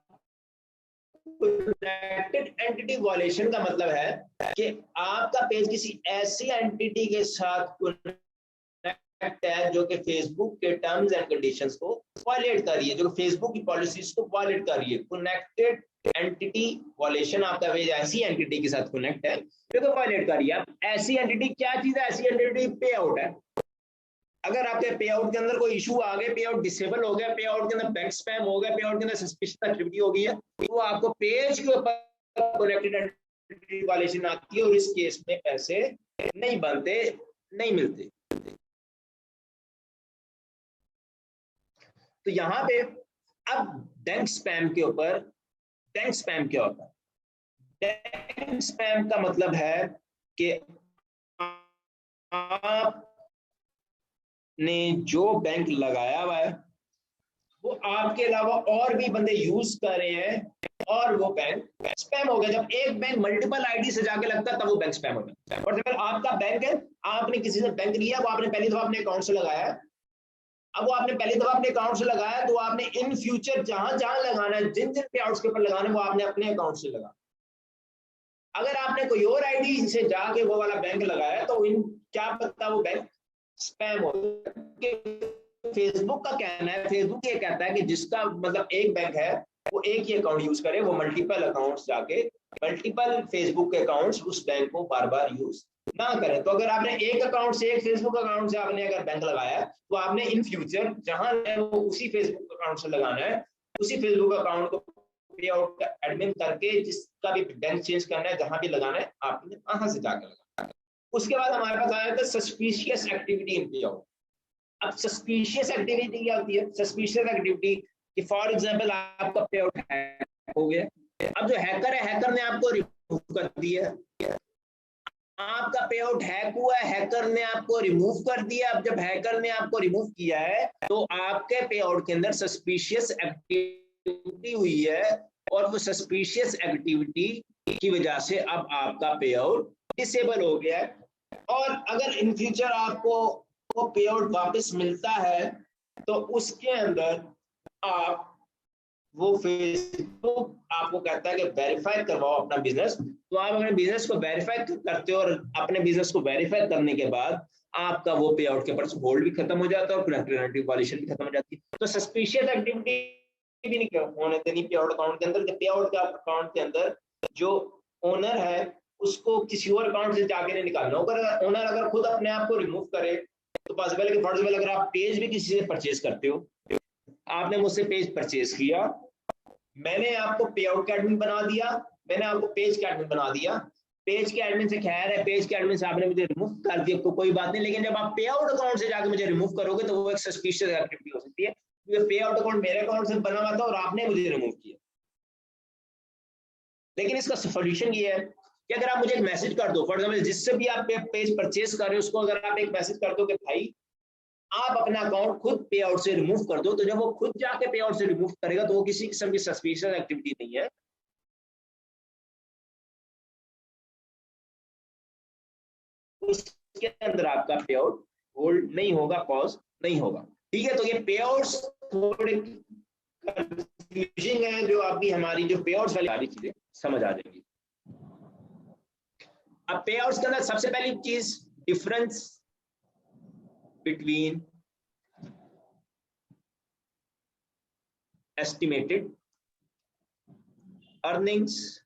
कनेक्टेड एंटिटी वायलेशन का मतलब है कि आपका पेज किसी ऐसी एंटिटी के साथ कनेक्ट है जो कि फेसबुक के टर्म्स एंड कंडीशंस को वायलेट कर रही है, जो फेसबुक की पॉलिसीज को वायलेट कर रही है। कनेक्टेड एंटिटी वायलेशन आपका पेज ऐसी एंटिटी के साथ कनेक्ट है जो कि वायलेट कर रही है। ऐसी एंटिटी क्या चीज है? ऐसी एंटिटी पे आउट है। अगर आपके पे आउट के अंदर कोई इशू आ गया, पे आउट डिसेबल हो गया, पे आउट के अंदर बैंक स्पैम हो गया, पे आउट के अंदर सस्पिशियस एक्टिविटी हो गई है, तो आपको पेज के ऊपर कनेक्टेड एंटिटी वायलेशन आती है, और इस केस में पैसे नहीं बनते, नहीं मिलते। तो यहाँ पे अब बैंक स्पैम के ऊपर, बैंक स्पैम क्या होता है? बैंक स्पैम का मतलब है कि आपने जो बैंक लगाया हुआ है वो आपके अलावा और भी बंदे यूज कर रहे हैं, और वो बैंक स्पैम हो गया। जब एक बैंक मल्टीपल आईडी से जाके लगता है तब वो बैंक स्पैम हो गया। फॉर एग्जाम्पल आपका बैंक है, आपने किसी से बैंक लिया, वो आपने पहली दफा अपने अकाउंट से लगाया, अब वो आपने पहली दफा अपने अकाउंट से लगाया, तो आपने इन फ्यूचर जहां जहां लगाना है, जिन जिन पे आउट्स के ऊपर लगाना है, वो आपने अपने अकाउंट से लगा। अगर आपने कोई और आईडी से जाके वो वाला बैंक लगाया तो इन क्या पता वो बैंक स्पैम हो। फेसबुक का कहना है, फेसबुक ये कहता है कि जिसका मतलब एक बैंक है वो एक ही अकाउंट यूज करे, वो मल्टीपल अकाउंट्स जाके मल्टीपल फेसबुक के अकाउंट्स उस बैंक को बार बार यूज ना करें। तो अगर आपने एक अकाउंट से, एक फेसबुक अकाउंट से आपने अगर बैंक लगाया है, तो आपने इन फ्यूचर जहां है वो उसी फेसबुक अकाउंट से लगाना है, उसी फेसबुक अकाउंट को पे आउट का एडमिन करके जिसका भी बैंक चेंज करना है, जहां भी लगाना है, आपने वहां से जाकर लगाना है। उसके बाद हमारे पास आया था सस्पिशियस एक्टिविटी इन पे आउट। अब सस्पिशियस एक्टिविटी क्या होती है? सस्पिशियस एक्टिविटी कि फॉर एग्जांपल आपका पे आउट हैक हो गया, अब जो हैकर है, हैकर ने आपको रिमूव कर दिया, आपका पे आउट हैक हुआ है, हैकर ने आपको रिमूव कर दिया। अब जब हैकर ने आपको रिमूव किया है तो आपके पे आउट के अंदर सस्पिशियस एक्टिविटी हुई है, और वो सस्पिशियस एक्टिविटी की वजह से अब आपका पे आउट डिसेबल हो गया है। और अगर इन फ्यूचर आपको वो पे आउट वापस मिलता है तो उसके अंदर आप वो फेसबुक आपको कहता है कि वेरीफाई करवाओ अपना बिजनेस, तो आप अपने बिजनेस को वेरीफाई करते हो, और अपने बिजनेस को वेरीफाई करने के बाद आपका वो पे आउट के ऊपर होल्ड भी खत्म हो जाता है और क्रेडिट वॉल्यूशन भी खत्म हो जाती है। तो सस्पिशियस एक्टिविटी भी नहीं होने देनी पे आउट अकाउंट के अंदर। पे आउट के अकाउंट के अंदर जो ओनर है उसको किसी और अकाउंट से जाके नहीं निकालना होगा। ओनर अगर खुद अपने आप को रिमूव करे तो पॉसिबल है कि फॉर एग्जांपल अगर आप पेज भी किसी से परचेज करते हो, आपने मुझसे पेज परचेज किया, मैंने आपको पे आउट का एडमिन बना दिया, मैंने आपको पेज का एडमिन बना दिया, पेज के एडमिन से खैर है, पेज के एडमिन से आपने मुझे रिमूव कर दिया तो कोई बात नहीं, लेकिन जब आप पे आउट अकाउंट से जाके मुझे रिमूव करोगे तो वो एक सस्पिशियस एक्टिविटी हो सकती है, क्योंकि पे आउट अकाउंट मेरे अकाउंट से बना हुआ था और आपने मुझे रिमूव किया। लेकिन इसका सॉल्यूशन ये है कि अगर आप मुझे एक मैसेज कर दो, फॉर एग्जांपल जिससे भी आप पेज परचेज कर रहे हो उसको अगर आप एक मैसेज कर दो कि भाई आप अपना अकाउंट खुद पे आउट से रिमूव कर दो, तो जब वो खुद जाके पे आउट से रिमूव करेगा तो वो किसी किस्म की सस्पिशियस एक्टिविटी नहीं है, उसके अंदर आपका पे आउट होल्ड नहीं होगा, पॉज नहीं होगा। ठीक है, तो ये पे आउट्स थोड़े कंफ्यूजिंग है, जो अभी हमारी जो पे आउट्स वाली सारी चीजें समझ आ जाएंगी। अब पे आउट्स के अंदर सबसे पहली चीज difference between estimated earnings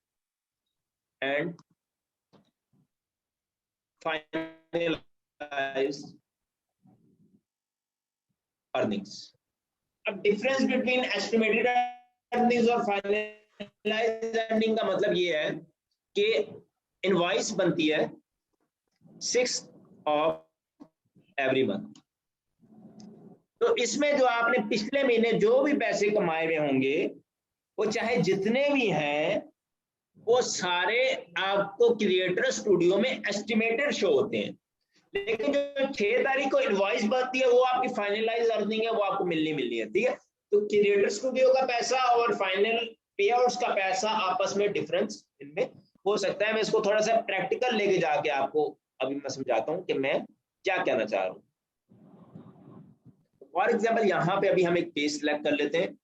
and finalized earnings। अब डिफरेंस बिटवीन एस्टिमेटेड earnings और फाइनलाइज्ड earning का मतलब ये है कि इनवॉइस बनती है 6th ऑफ एवरी मंथ, तो इसमें जो आपने पिछले महीने जो भी पैसे कमाए हुए होंगे वो चाहे जितने भी हैं वो सारे आपको क्रिएटर स्टूडियो में एस्टिमेटेड शो होते हैं, लेकिन जो 6 तारीख को इनवॉइस बनती है वो आपकी फाइनलाइज अर्निंग है, वो आपको मिलनी है। ठीक है, तो क्रिएटर स्टूडियो का पैसा और फाइनल पे आउट्स का पैसा आपस में डिफरेंस इनमें हो सकता है। मैं इसको थोड़ा सा प्रैक्टिकल लेके जाके आपको अभी मैं समझाता हूं कि मैं क्या कहना चाह रहा हूं। फॉर एग्जाम्पल यहां पे अभी हम एक पेज सिलेक्ट कर लेते हैं,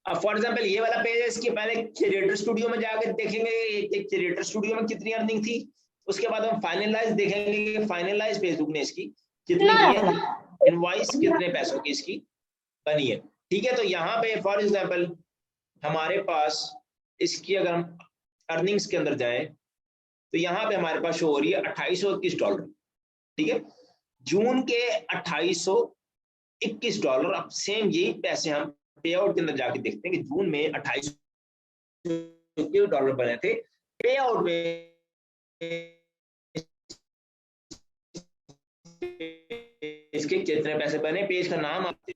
अब फॉर एग्जांपल ये वाला पेज है, इसके पहले क्रिएटर स्टूडियो में जाकर देखेंगे एक क्रिएटर स्टूडियो में कितनी अर्निंग थी, उसके बाद हम फाइनलाइज देखेंगे कि फाइनलाइज फेसबुक ने इसकी कितनी की है, इनवॉइस कितने पैसों की इसकी बनी है। ठीक है, तो यहाँ पे फॉर एग्जांपल हमारे पास इसकी अगर हम अर्निंग्स के अंदर जाएं तो यहाँ पे हमारे पास शो हो रही है $2821। ठीक है, जून के $2821। अब सेम यही पैसे हम पे आउट के अंदर जाके देखते हैं कि जून में $28 बने थे, पे आउट में इसके कितने पैसे बने, पेज का नाम आपसे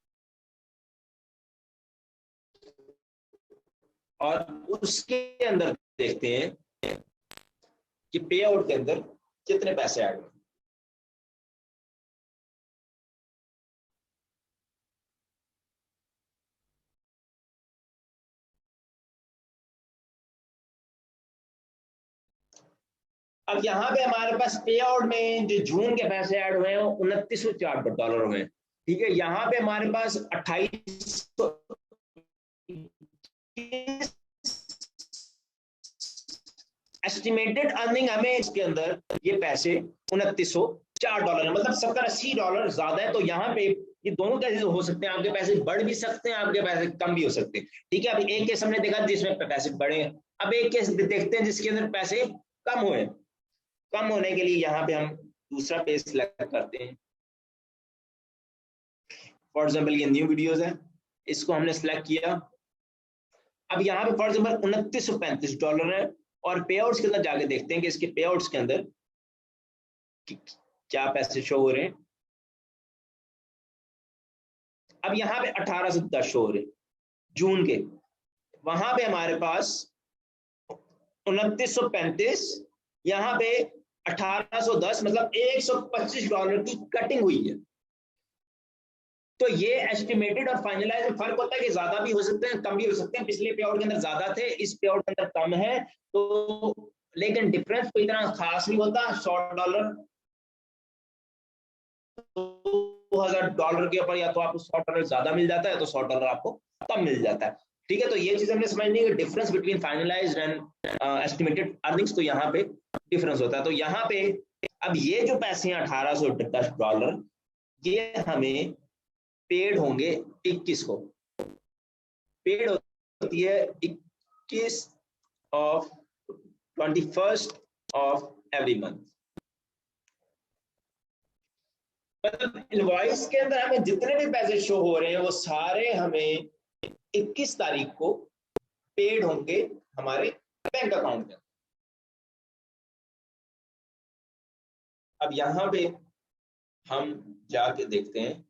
और उसके अंदर देखते हैं कि पे आउट के अंदर कितने पैसे ऐड हुए। अब यहाँ पे हमारे पास पे आउट में जो जून के पैसे ऐड हुए हैं $2904 हुए। ठीक है, यहाँ पे हमारे पास 2800 एस्टिमेटेड अर्निंग हमें इसके अंदर ये पैसे $2904 है, मतलब $70-80 ज्यादा है। तो यहाँ पे ये दोनों कैसे हो सकते हैं, आपके पैसे बढ़ भी सकते हैं, आपके पैसे कम भी हो सकते हैं। ठीक है, अभी एक केस हमने देखा जिसमें पैसे बढ़े हैं, अब एक केस देखते हैं जिसके अंदर पैसे कम हुए। कम होने के लिए यहाँ पे हम दूसरा पेज सिलेक्ट करते हैं। फॉर एग्जाम्पल ये न्यू वीडियोज है, इसको हमने सिलेक्ट किया। अब यहाँ पे फॉर एग्जाम्पल $2935 है और पे आउट्स के अंदर जाके देखते हैं कि इसके पे आउट्स के अंदर क्या पैसे शो हो रहे हैं। अब यहाँ पे 1810 शो हो रहे हैं जून के, वहां पे हमारे पास 2935, यहाँ पे 1810, मतलब $125 की कटिंग हुई है। तो ये एस्टिमेटेड और फाइनलाइज में फर्क होता है कि ज्यादा भी हो सकते हैं, कम भी हो सकते हैं। पिछले पे आउट के अंदर ज्यादा थे, इस पे आउट के अंदर कम है, तो लेकिन डिफरेंस कोई इतना खास नहीं होता। $100 $2000 के ऊपर या तो आपको $100 ज्यादा मिल जाता है, तो $100 आपको कम मिल जाता है। ठीक है, तो ये चीज हमने समझनी है, difference between finalised and estimated earnings, तो यहाँ पे डिफरेंस होता है। तो यहाँ पे अब ये जो पैसे हैं $1810, ये हमें पेड होंगे 21 को। पेड होती है 21 ऑफ एवरी मंथ। मतलब इनवॉइस के अंदर हमें जितने भी पैसे शो हो रहे हैं वो सारे हमें 21 तारीख को पेड होंगे हमारे बैंक अकाउंट में। अब यहां पे हम जाके देखते हैं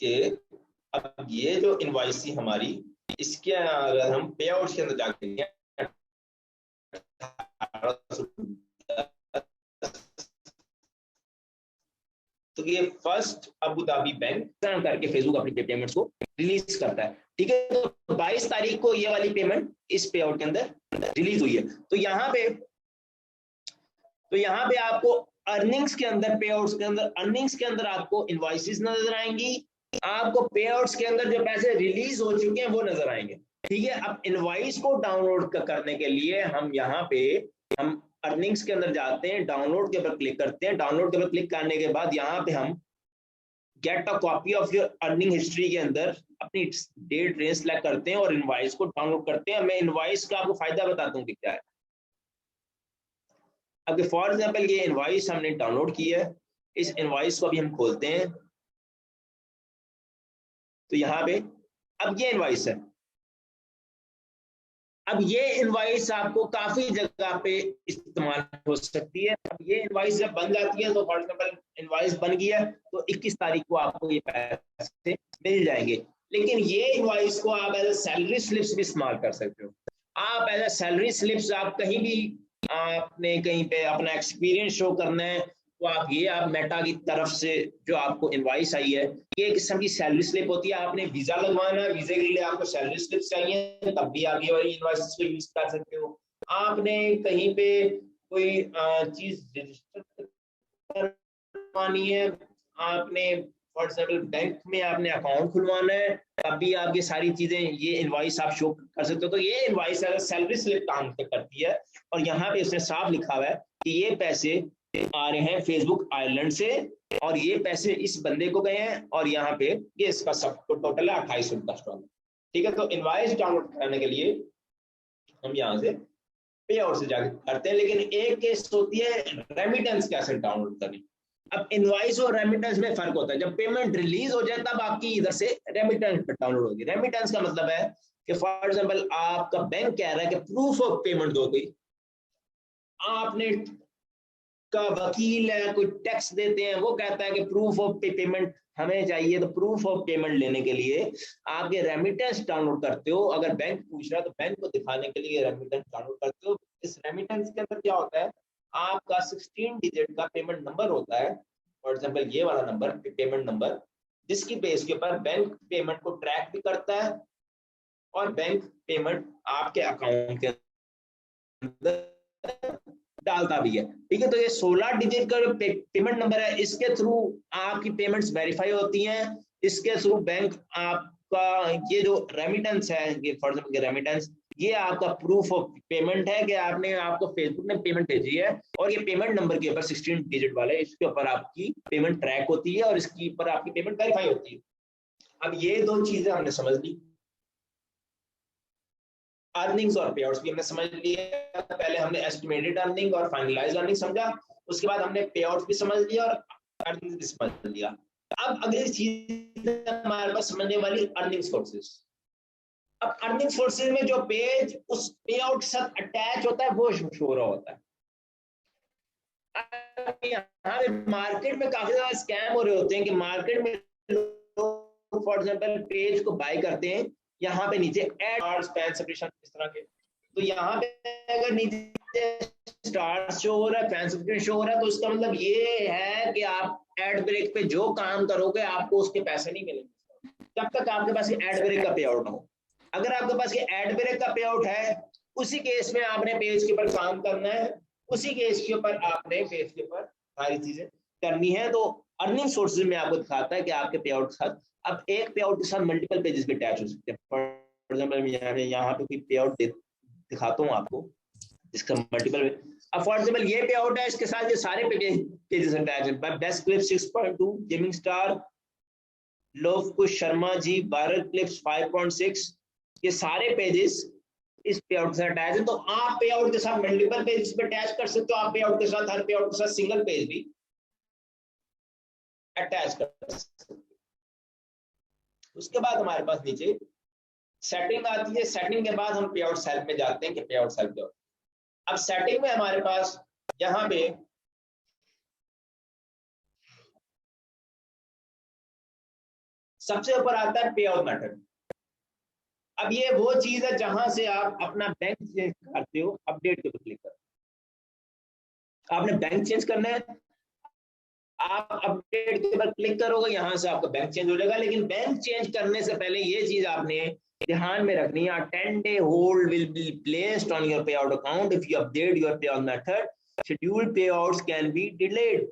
कि अब ये जो इनवॉइस थी हमारी, इसके अगर हम पे आउट के अंदर जाके तो ये फर्स्ट अबू धाबी बैंक करके फेसबुक अपनी पेमेंट्स को रिलीज करता है। ठीक है, तो 22 तारीख को ये वाली पेमेंट इस पे आउट के अंदर रिलीज हुई है। तो यहाँ पे आपको अर्निंग्स के अंदर, पे आउट्स के अंदर, अर्निंग्स के अंदर आपको इनवॉइसेस नजर आएंगी, आपको पे आउट्स के अंदर जो पैसे रिलीज हो चुके हैं वो नजर आएंगे। ठीक है, अब इनवॉइस को डाउनलोड करने के लिए हम यहाँ पे हम अर्निंग्स के अंदर जाते हैं, डाउनलोड के ऊपर क्लिक करते हैं। डाउनलोड के ऊपर क्लिक करने के बाद यहाँ पे हम get a copy of your earning history के अंदर अपनी डेट रेंज सेलेक्ट करते हैं और इनवॉइस को डाउनलोड करते हैं। मैं इनवॉइस का आपको फायदा बताता हूँ कि क्या है। अब फॉर एग्जाम्पल ये इनवॉइस हमने डाउनलोड की है, इस इनवॉइस को अभी हम खोलते हैं। तो यहाँ पे अब ये इनवॉइस है। अब ये इनवॉइस आपको काफी जगह पे इस्तेमाल हो सकती है। अब ये इनवॉइस जब बन जाती है, तो फॉर एग्जाम्पल इनवॉइस बन गई है तो 21 तारीख को आपको ये पैसे मिल जाएंगे। लेकिन ये इनवॉइस को आप एज ए सैलरी स्लिप्स भी इस्तेमाल कर सकते हो। आप एज ए सैलरी स्लिप्स, आप कहीं भी आपने कहीं पे अपना एक्सपीरियंस शो करना है, तो आप मेटा की तरफ से जो आपको इनवॉइस आई है, ये एक किस्म की सैलरी स्लिप होती है। आपने वीजा लगवाना है, वीजे के लिए आपको सैलरी स्लिप चाहिए, तब भी आप ये वाली इनवॉइस को यूज कर सकते हो। आपने कहीं पे कोई चीज रजिस्टर करवानी है, आपने फॉर एग्जाम्पल बैंक में आपने अकाउंट खुलवाना है, तब भी आप ये सारी चीजें, ये इनवॉइस आप शो कर सकते हो। तो ये इनवॉइस सैलरी स्लिप काम करती है। और यहाँ पे उसने साफ लिखा हुआ है कि ये पैसे आ रहे हैं फेसबुक आयरलैंड से और ये पैसे इस बंदे को गए हैं, और यहाँ पे ये इसका सब टोटल है $2810। ठीक है, तो इनवॉइस डाउनलोड करने के लिए हम यहाँ से पे आउट से जाके करते हैं। लेकिन एक केस होती है रेमिटेंस कैसे डाउनलोड करनी। अब इनवॉइस और रेमिटेंस में फर्क होता है। जब पेमेंट रिलीज हो जाए तब आपकी इधर से रेमिटेंस डाउनलोड होगी। रेमिटेंस का मतलब है कि फॉर एग्जाम्पल आपका बैंक कह रहा है कि प्रूफ ऑफ पेमेंट दो, कोई आपने का वकील है, कोई टैक्स देते हैं, वो कहता है कि प्रूफ ऑफ पेमेंट हमें चाहिए। तो प्रूफ ऑफ पेमेंट लेने के लिए आप ये रेमिटेंस डाउनलोड करते हो। अगर बैंक पूछ रहा है तो बैंक को दिखाने के लिए रेमिटेंस डाउनलोड करते हो। इस रेमिटेंस के अंदर क्या होता है, आपका 16 डिजिट का पेमेंट नंबर होता है। फॉर एग्जाम्पल ये वाला नंबर, पेमेंट नंबर, जिसकी बेस के ऊपर बैंक पेमेंट को ट्रैक भी करता है और बैंक पेमेंट आपके अकाउंट के अंदर डालता भी है। ठीक है, तो ये 16 डिजिट का पेमेंट नंबर है, इसके थ्रू आपकी पेमेंट्स वेरीफाई होती हैं। इसके थ्रू बैंक आपका ये जो रेमिटेंस है, ये फॉर एग्जाम्पल रेमिटेंस, ये आपका प्रूफ ऑफ पेमेंट है कि आपको फेसबुक ने पेमेंट भेजी है, और ये पेमेंट नंबर के ऊपर 16 डिजिट वाले, इसके ऊपर आपकी पेमेंट ट्रैक होती है और इसके ऊपर आपकी पेमेंट वेरीफाई होती है। अब ये दो चीजें हमने समझ ली, अर्निंग्स और पे आउट्स भी हमने समझ लिया। पहले हमने एस्टिमेटेड अर्निंग और फाइनलाइज्ड अर्निंग समझा, उसके बाद हमने पे आउट भी समझ लिया और अर्निंग भी समझ लिया। अब अगली चीज हमारे पास समझने वाली अर्निंग सोर्सेज। अब अर्निंग सोर्सेज में जो पेज उस पे आउट के साथ अटैच होता है वो शो हो रहा होता है। यहाँ मार्केट में काफी ज्यादा स्कैम हो रहे होते हैं कि मार्केट में लोग फॉर एग्जांपल पेज को बाय करते हैं, यहाँ पे नीचे एड फैन सब्सक्रिप्शन इस तरह के, तो यहाँ पे अगर नीचे स्टार शो हो रहा है, फैन सब्सक्रिप्शन शो हो रहा है, तो उसका मतलब ये है कि आप एड ब्रेक पे जो काम करोगे आपको उसके पैसे नहीं मिलेंगे जब तक आपके पास एड ब्रेक का पे आउट ना हो। अगर आपके पास ये एड ब्रेक का पे आउट है, उसी केस में आपने पेज के ऊपर काम करना है, उसी केस के ऊपर आपने पेज के ऊपर सारी चीजें करनी है। तो अर्निंग सोर्सेज में आपको दिखाता है कि आपके पे आउट के साथ, अब एक पे आउट के साथ मल्टीपल पेजेस भी अटैच हो सकते हैं। फॉर एग्जांपल यहाँ पे कोई पे आउट दिखाता हूँ आपको, इसका मल्टीपल, अब फॉर एग्जांपल ये पे आउट है, इसके साथ ये सारे पेजेस अटैच हैं। Best clip 6.2, gaming star, Luv Kush Sharma ji, viral clips 5.6, ये सारे पेजेस इस पे आउट से अटैच है। तो आप पे आउट के साथ मल्टीपल पेजेस पे अटैच कर सकते हो, आप पे आउट के साथ हर पे आउट के साथ सिंगल पेज भी अटैच कर सकते हो। उसके बाद हमारे पास नीचे सेटिंग आती है। सेटिंग के बाद हम पे आउट सेल में जाते हैं कि पे आउट सेल पे आउट। अब सेटिंग में हमारे पास यहाँ पे सबसे ऊपर आता है पे आउट मेथड। अब ये वो चीज है जहां से आप अपना बैंक चेंज करते हो, अपडेट के ऊपर क्लिक करो। आपने बैंक चेंज करना है, आप अपडेट के ऊपर क्लिक करोगे, यहां से आपका बैंक चेंज हो जाएगा। लेकिन बैंक चेंज करने से पहले ये चीज आपने ध्यान में रखनी है, 10-day hold will be placed on your पे out account if you update your पे आउट मेथड, शेड्यूल्ड पे आउट्स कैन बी डिलेड।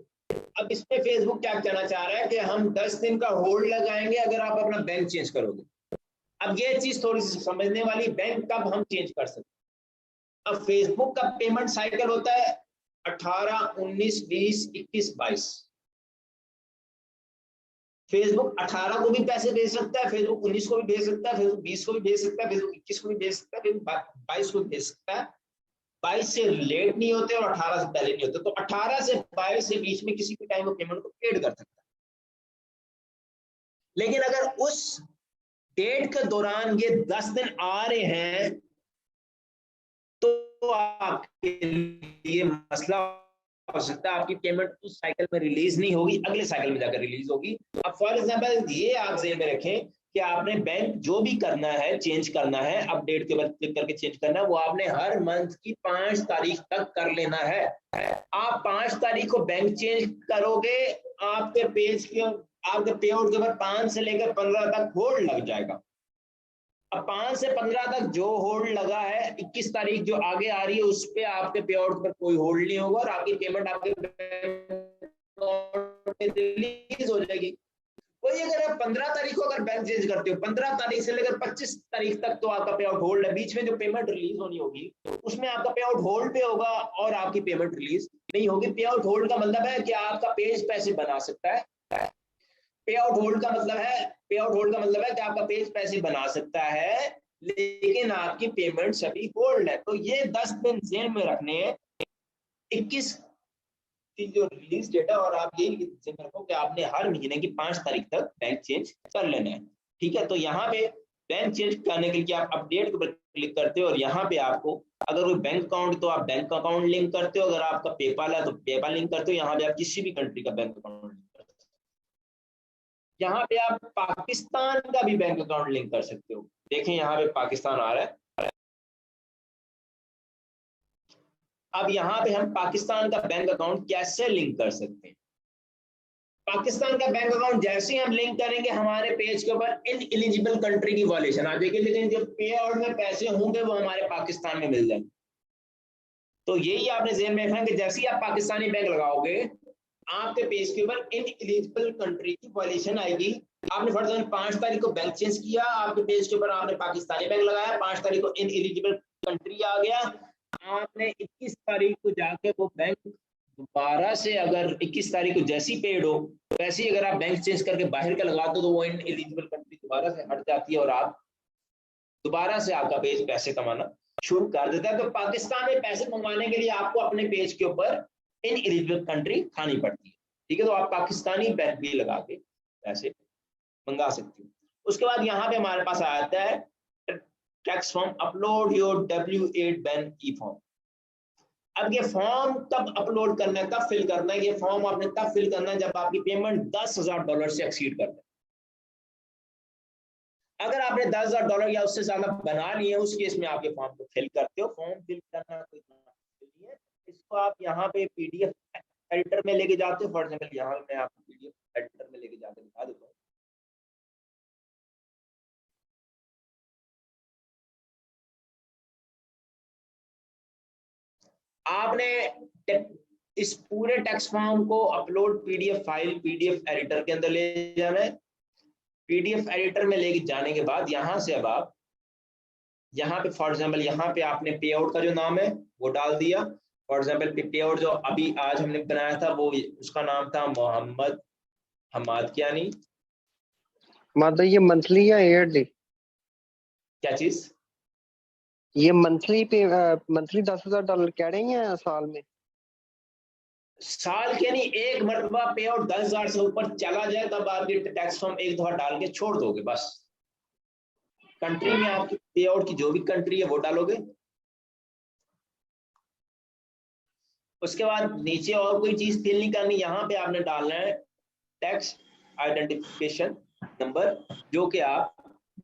अब इसमें फेसबुक क्या कहना चाह रहा है कि हम 10 दिन का होल्ड लगाएंगे अगर आप अपना बैंक चेंज करोगे। अब ये चीज थोड़ी सी समझने वाली, बैंक कब हम चेंज कर सकते हैं। अब फेसबुक का पेमेंट साइकिल होता है 18, 19, 20, 21, 22। फेसबुक 18 को भी पैसे भेज सकता है, फेसबुक 19 को भी भेज सकता है, फेसबुक 20 को भी भेज सकता है, फेसबुक 21 को भी भेज सकता है, फेसबुक 22 को भी भेज सकता है। 22 से लेट नहीं होते और 18 से पहले नहीं होते। तो 18 से 22 से बीच में किसी भी टाइम वो पेमेंट को पेड कर सकता है। लेकिन अगर उस डेट के दौरान ये 10 दिन आ रहे हैं तो आपके लिए मसला हो सकता है, आपकी पेमेंट उस साइकिल में रिलीज नहीं होगी, अगले साइकिल में जाकर रिलीज होगी। अब फॉर एग्जांपल ये आप ज़हन में रखें कि आपने बैंक जो भी करना है, चेंज करना है, अपडेट के बाद क्लिक करके चेंज करना है, वो आपने हर मंथ की 5 तारीख तक कर लेना है। आप 5 तारीख को बैंक चेंज करोगे, आपके पेज के आपके पे आउट के बाद 5 से लेकर 15 तक होल्ड लग जाएगा। अब 5 से 15 तक जो होल्ड लगा है, 21 तारीख जो आगे आ रही है उस पे आपके पे आउट पर कोई होल्ड नहीं होगा और आपकी पेमेंट आपके रिलीज हो जाएगी। वही अगर आप 15 तारीख को अगर बैंक चेंज करते हो, 15 तारीख से लेकर 25 तारीख तक तो आपका पे आउट होल्ड है, बीच में जो पेमेंट रिलीज होनी होगी उसमें आपका पे आउट होल्ड पे होगा और आपकी पेमेंट रिलीज नहीं होगी। पे आउट होल्ड का मतलब है कि आपका पेज पैसे बना सकता है। पे आउट होल्ड का मतलब है कि आपका पेज पैसे बना सकता है लेकिन आपकी पेमेंट सभी होल्ड है। तो ये 10 दिन ज़हन में रखने हैं, 21 की जो रिलीज डेट है, और आप यही ज़हन रखो कि आपने हर महीने की 5 तारीख तक बैंक चेंज कर लेना है। ठीक है, तो यहाँ पे बैंक चेंज करने के लिए आप अपडेट के ऊपर क्लिक करते हो और यहाँ पे आपको अगर कोई बैंक अकाउंट तो आप बैंक अकाउंट लिंक करते हो, अगर आपका पेपाल है तो पेपाल लिंक करते हो। यहाँ पे आप किसी भी कंट्री का बैंक अकाउंट लिंक करते हो। यहाँ पे आप पाकिस्तान का भी बैंक अकाउंट लिंक कर सकते हो। देखें यहाँ पे पाकिस्तान आ रहा है। अब यहाँ पे हम पाकिस्तान का बैंक अकाउंट कैसे लिंक कर सकते हैं। पाकिस्तान का बैंक अकाउंट जैसे ही हम लिंक करेंगे हमारे पेज के ऊपर इनएलिजिबल कंट्री की वॉल्यूशन आ जाएगी, लेकिन जो पे आउट में पैसे होंगे वो हमारे पाकिस्तान में मिल जाएंगे। तो यही आपने ज़हन में रखना कि जैसे ही आप पाकिस्तानी बैंक लगाओगे आपके पेज के ऊपर इनएलिजिबल कंट्री की वॉल्यूशन आएगी। आपने फॉर एग्जांपल 5 तारीख को बैंक चेंज किया, आपके पेज के ऊपर आपने पाकिस्तानी बैंक लगाया, 5 तारीख को इनएलिजिबल कंट्री आ गया। आपने 21 तारीख को जाके वो बैंक दोबारा से, अगर 21 तारीख को जैसी पेड हो वैसे ही अगर आप बैंक चेंज करके बाहर का लगा दो तो वो इनएलिजिबल कंट्री दोबारा से हट जाती है और आप दोबारा से आपका पेज पैसे कमाना शुरू कर देता है। तो पाकिस्तान में पैसे कमाने के लिए आपको अपने पेज के ऊपर इन एलिजिबल कंट्री खानी पड़ती है। ठीक है, तो आप पाकिस्तानी बैंक भी लगा के पैसे मंगा सकते हो। उसके बाद यहाँ पे हमारे पास आता है tax form, upload your W8 ban E form. अब ये फॉर्म कब अपलोड करना है, कब फिल करना है? ये फॉर्म आपने तब फिल करना है जब आपकी पेमेंट $10,000 से एक्सीड करता है। अगर आपने $10,000 या उससे ज्यादा बना लिए, उस केस में आप ये फॉर्म को फिल करते हो। फॉर्म फिल करना कोई मुश्किल नहीं है, इसको आप यहाँ पे PDF एडिटर में लेके जाते हो। फॉर एग्जाम्पल यहाँ मैं आपको PDF एडिटर में लेके जाकर दिखा देता हूँ। आपने इस पूरे टेक्स्ट फॉर्म को upload PDF file PDF editor के अंदर ले जाना है। PDF एडिटर में लेके जाने के बाद यहाँ से अब आप यहाँ पे फॉर एग्जाम्पल यहाँ पे आपने पे आउट का जो नाम है वो डाल दिया। फॉर एग्जाम्पल पे आउट जो अभी आज हमने बनाया था वो उसका नाम था मोहम्मद हमादकियानी। मतलब ये मंथली या ईयरली? क्या चीज? ये मंथली $10,000 कह रहे हैं या साल में? साल के नहीं, एक मरतबा पे आउट 10,000 से ऊपर चला जाए तब आप ये टैक्स फॉर्म एक दफा डाल के छोड़ दोगे बस। कंट्री में आपकी पे आउट की जो भी कंट्री है वो डालोगे। उसके बाद नीचे और कोई चीज फिल नहीं करनी, यहाँ पे आपने डालना है टैक्स आइडेंटिफिकेशन नंबर, जो कि आप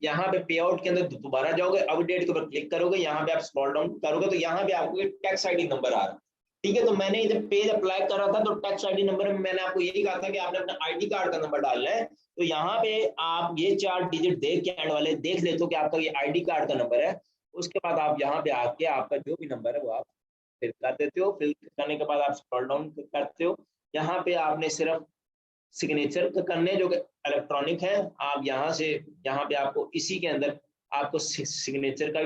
यहाँ पे आउट के अंदर दोबारा जाओगे, अपडेट के ऊपर क्लिक करोगे, यहाँ पे आप स्क्रॉल डाउन करोगे तो यहाँ पे आपको टैक्स ID नंबर आ रहा है। ठीक है, तो मैंने जब पेज अप्लाई कर रहा था तो टैक्स ID नंबर में मैंने आपको यही कहा था कि आपने अपना ID कार्ड का नंबर डालना है। तो यहाँ पे आप ये 4 डिजिट देख के एंड वाले देख लेते हो कि आपका ये ID कार्ड का नंबर है। उसके बाद आप यहाँ पे आके आपका जो भी नंबर है वो आप फिल कर देते हो। फिल करने के बाद आप स्क्रॉल डाउन करते हो, यहाँ पे आपने सिर्फ सिग्नेचर करने जो कि इलेक्ट्रॉनिक है। आप यहाँ से यहाँ पे आपको इसी के अंदर आपको सिग्नेचर का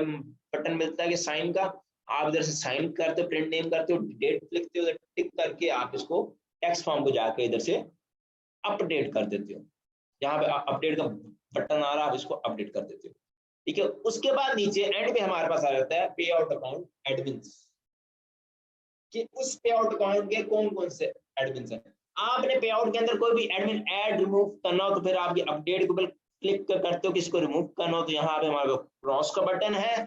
बटन मिलता है कि साइन का, आप इधर से साइन करते हो, प्रिंट नेम करते हो, डेट लिखते हो, टिक करके आप इसको टेक्स्ट फॉर्म को जाके इधर से अपडेट कर देते हो। यहाँ पे अपडेट का बटन आ रहा है, आप इसको अपडेट कर देते हो। ठीक है, उसके बाद नीचे एंड पे हमारे पास आ जाता है पे आउट अकाउंट एडमिन, कि उस पे आउट अकाउंट के कौन कौन से एडमिन है। आपने पे आउट के अंदर कोई भी एडमिन ऐड रिमूव करना हो तो फिर आप ये अपडेट के ऊपर क्लिक करते हो। किसी को रिमूव करना हो तो यहाँ पे हमारे क्रॉस का बटन है,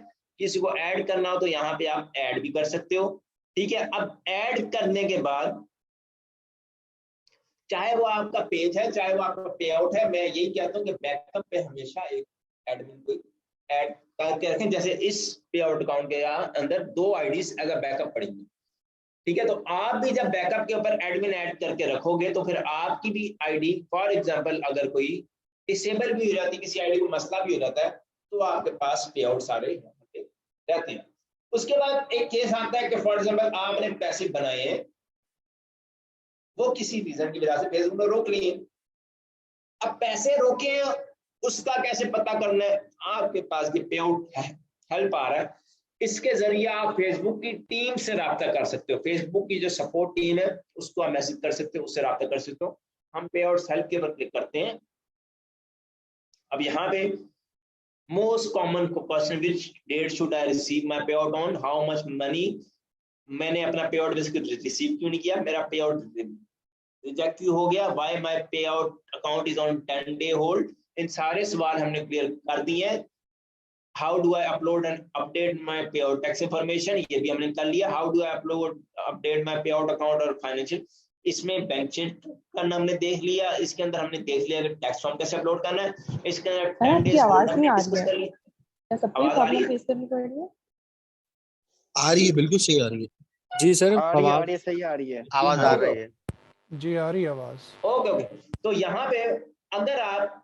किसी को ऐड करना हो तो यहाँ पे आप ऐड भी कर सकते हो। ठीक है, अब ऐड करने के बाद चाहे वो आपका पेज है चाहे वो आपका पे आउट है, मैं यही कहता हूँ कि बैकअप पे हमेशा एक एडमिन को ऐड करके रखें। जैसे इस पे आउट अकाउंट के अंदर 2 IDs अगर बैकअप पड़ेंगी, ठीक है, तो आप भी जब बैकअप के ऊपर एडमिन ऐड करके रखोगे तो फिर आपकी भी ID फॉर एग्जांपल अगर कोई डिसेबल भी हो जाती है, किसी ID को मसला भी हो जाता है, तो आपके पास पे आउट सारे रहते हैं। उसके बाद एक केस आता है कि फॉर एग्जांपल आपने पैसे बनाए हैं, वो किसी रीजन की वजह से फेसबुक ने रोक लिए। अब पैसे रोके हैं, उसका कैसे पता करना है? आपके पास ये पे आउट हेल्प आ रहा है, इसके जरिए आप फेसबुक की टीम से रब्ता कर सकते हो। फेसबुक की जो सपोर्ट टीम है उसको आप मैसेज कर सकते हो, उससे रब्ता कर सकते हो। हम पे आउट हेल्प के ऊपर क्लिक करते हैं। अब यहाँ पे most common question, which date should I receive my pay out on, how much money, मैंने अपना पे आउट रिसीव क्यों नहीं किया, मेरा पे आउट रिजेक्ट क्यों हो गया, why my pay out account is on 10 day hold, इन सारे सवाल हमने क्लियर कर दिए हैं। How do I upload and update my pay out tax information, ये भी हमने कर लिया। How do I upload update my pay out account और फाइनेंशियल, इसमें बैंक चेक करना हमने देख लिया। इसके अंदर हमने देख लिया कि टैक्स फॉर्म कैसे अपलोड करना है। इसके अंदर 10 डेज आवाज नहीं आ रही डिस्कस कर लिया। क्या सबको प्रॉब्लम फेस करनी पड़ रही है? आ रही है, बिल्कुल सही आ रही है जी सर। आ रही है, सही आ रही है, आवाज आ रही है जी, आ रही है आवाज। ओके ओके, तो यहाँ पे अगर आप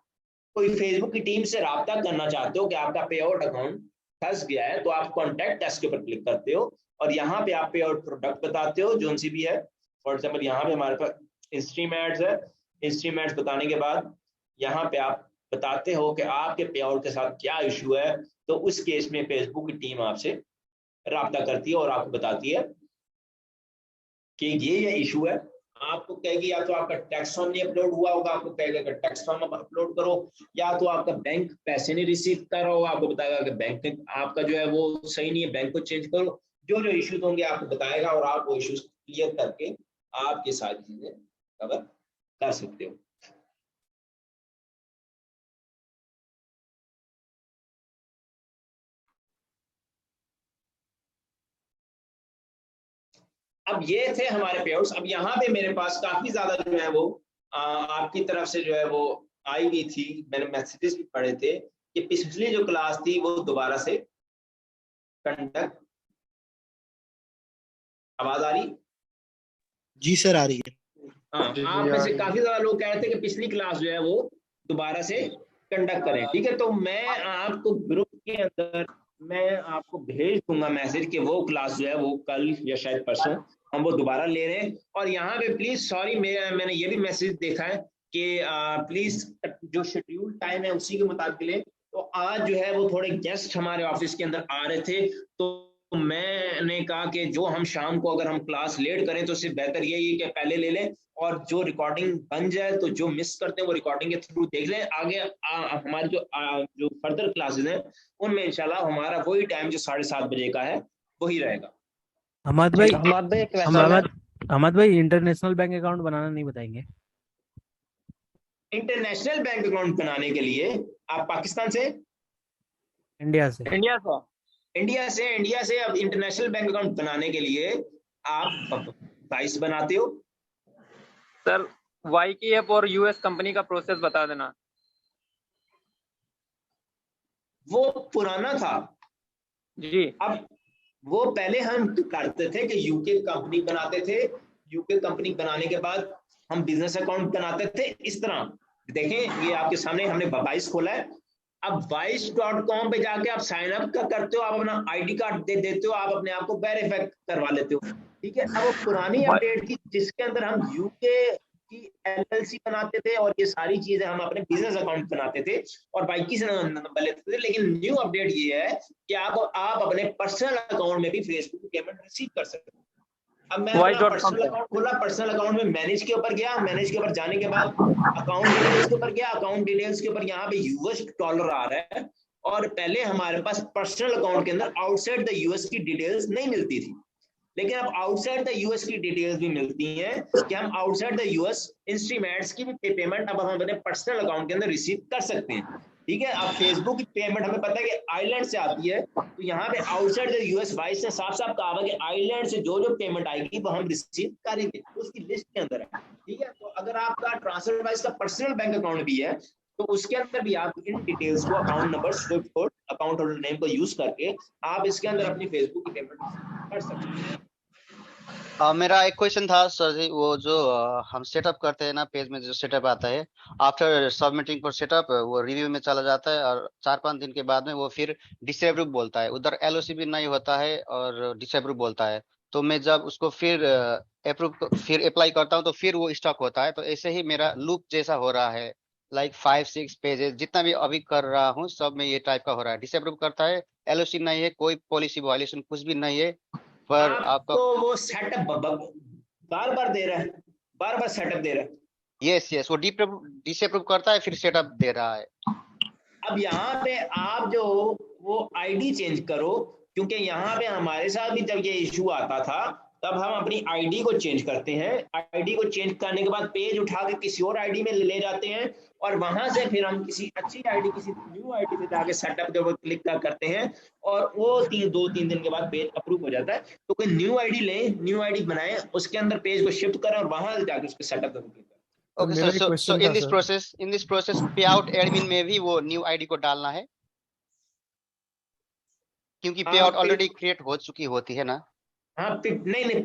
कोई फेसबुक की टीम से राब्ता करना चाहते हो कि आपका पे आउट अकाउंट फंस गया है, तो आप कॉन्टैक्ट अस के ऊपर क्लिक करते हो और यहाँ पे आप पे आउट प्रोडक्ट बताते हो जो सी भी है। फॉर एग्जाम्पल यहाँ पे हमारे पास स्ट्रीम एड्स है, स्ट्रीम एड्स बताने के बाद यहाँ पे आप बताते हो कि आपके पे आउट के साथ क्या इशू है। तो उस केस में फेसबुक की टीम आपसे राब्ता करती है और आपको बताती है कि ये इशू है। आपको कहेगी या तो आपका टैक्स फॉर्म नहीं अपलोड हुआ होगा, आपको कहेगा कि टैक्स फॉर्म अपलोड करो, या तो आपका बैंक पैसे नहीं रिसीव कर रहा होगा, आपको बताएगा कि बैंक आपका जो है वो सही नहीं है, बैंक को चेंज करो। जो जो इश्यूज होंगे आपको बताएगा और आप वो इश्यूज क्लियर करके आप ये सारी चीजें कवर कर सकते हो। अब ये थे हमारे पेयर्स। अब यहाँ पे मेरे पास काफी ज्यादा जो है वो आपकी तरफ से जो है वो आई हुई थी, मैंने मैसेजेस भी पढ़े थे कि पिछली जो क्लास थी वो दोबारा से कंडक्ट। आवाज आ रही? जी सर आ रही है। हाँ, आप में से काफी ज्यादा लोग कह रहे थे कि पिछली क्लास जो है वो दोबारा से कंडक्ट करें। ठीक है, तो मैं आपको ग्रुप के अंदर मैं आपको भेज दूंगा मैसेज कि वो क्लास जो है वो कल या शायद परसों हम वो दोबारा ले रहे हैं। और यहाँ पे प्लीज सॉरी, मैंने ये भी मैसेज देखा है कि प्लीज जो शेड्यूल टाइम है उसी के मुताबिक लें। तो आज जो है वो थोड़े गेस्ट हमारे ऑफिस के अंदर आ रहे थे, तो मैंने कहा कि जो हम शाम को अगर हम क्लास लेट करें तो उससे बेहतर यही है कि पहले ले लें और जो रिकॉर्डिंग बन जाए तो जो मिस करते हैं वो रिकॉर्डिंग के थ्रू देख लें। आगे हमारी जो फर्दर क्लासेस हैं उनमें इंशाल्लाह हमारा वही टाइम जो 7:30 बजे का है वही रहेगा। हमाद भाई हमाद भाई इंटरनेशनल बैंक अकाउंट बनाना नहीं बताएंगे? इंटरनेशनल बैंक अकाउंट बनाने के लिए आप पाकिस्तान से, इंडिया से अब इंटरनेशनल बैंक अकाउंट बनाने के लिए आप वाइस बनाते हो सर। YKF और US कंपनी का प्रोसेस बता देना। वो पुराना था जी। अब वो पहले हम करते थे कि यूके कंपनी बनाते थे, यूके कंपनी बनाने के बाद हम बिजनेस अकाउंट बनाते थे। इस तरह देखें, ये आपके सामने हमने वाइस खोला है। अब wise.com पे जाके आप साइन अप करते हो, आप अपना आईडी कार्ड दे देते हो, आप अपने आप को वेरीफाई करवा लेते हो। ठीक है, अब वो पुरानी अपडेट थी जिसके अंदर हम यूके की LLC बनाते थे और ये सारी चीजें हम अपने बिजनेस अकाउंट बनाते थे और बाइकी से नंबर लेते थे। लेकिन न्यू अपडेट ये है कि आप अपने पर्सनल अकाउंट में भी फेसबुक की पेमेंट रिसीव कर सकते हो। अब मैं पर्सनल अकाउंट खोला, पर्सनल अकाउंट में मैनेज के ऊपर गया, मैनेज के ऊपर जाने के बाद अकाउंट डिटेल्स के ऊपर गया, अकाउंट डिटेल्स के ऊपर यहाँ पे $US आ रहा है। और पहले हमारे पास पर्सनल अकाउंट के अंदर आउटसाइड द US की डिटेल्स नहीं मिलती थी, लेकिन अब आउटसाइड द US की डिटेल्स भी मिलती हैं कि हम आउटसाइड द US इंस्ट्रूमेंट्स की भी पेमेंट अब हम अपने पर्सनल अकाउंट के अंदर रिसीव कर सकते हैं। ठीक है, अब फेसबुक की पेमेंट हमें पता है कि आइलैंड से आती है, तो यहाँ पे आउटसाइड द US वाइस ने साफ साफ कहा कि आइलैंड से जो पेमेंट आएगी वो हम रिसीव करेंगे, उसकी लिस्ट के अंदर है। ठीक है, तो अगर आपका ट्रांसफर वाइस का पर्सनल बैंक अकाउंट भी है तो उसके अंदर भी आप इन डिटेल्स को, account number, Swift code, account holder name को यूज करके आप इसके अंदर अपनी फेसबुक की पेमेंट कर सकते हैं। मेरा एक क्वेश्चन था सर जी, वो जो हम सेटअप करते हैं ना, पेज में जो सेटअप आता है, आफ्टर सबमिटिंग फॉर सेटअप वो रिव्यू में चला जाता है और 4-5 दिन के बाद में वो फिर डिसएप्रूव बोलता है, उधर LOC भी नहीं होता है और डिसएप्रूव बोलता है। तो मैं जब उसको फिर अप्लाई करता हूँ तो फिर वो स्टॉक होता है। तो ऐसे ही मेरा लूप जैसा हो रहा है, लाइक 5-6 पेजेस जितना भी अभी कर रहा हूँ सब में ये टाइप का हो रहा है। डिसएप्रूव करता है, LOC नहीं है, कोई पॉलिसी वायलेशन कुछ भी नहीं है, पर आपका तो वो सेटअप बार बार दे रहा है, बार बार सेटअप दे रहा है। यस वो डिसअप्रूव करता है फिर सेटअप दे रहा है। अब यहाँ पे आप जो वो आईडी चेंज करो, क्योंकि यहाँ पे हमारे साथ भी जब ये इशू आता था तब हम अपनी आईडी को चेंज करते हैं। आईडी को चेंज करने के बाद पेज उठा के किसी और आईडी में ले जाते हैं और वहां से फिर हम किसी अच्छी आईडी, किसी न्यू आईडी पे जाके सेटअप के ऊपर क्लिक करते हैं और वो 2-3 दिन के बाद पेज अप्रूव हो जाता है। तो कोई न्यू आईडी लें, न्यू आईडी बनाएं, उसके अंदर पेज को शिफ्ट करें और वहां जाके उसके सेटअप पे क्लिक करें। Okay sir, so in this process पे आउट एडमिन में भी वो न्यू आईडी को डालना है, क्योंकि पे आउट ऑलरेडी क्रिएट हो चुकी होती है ना? हाँ, नहीं,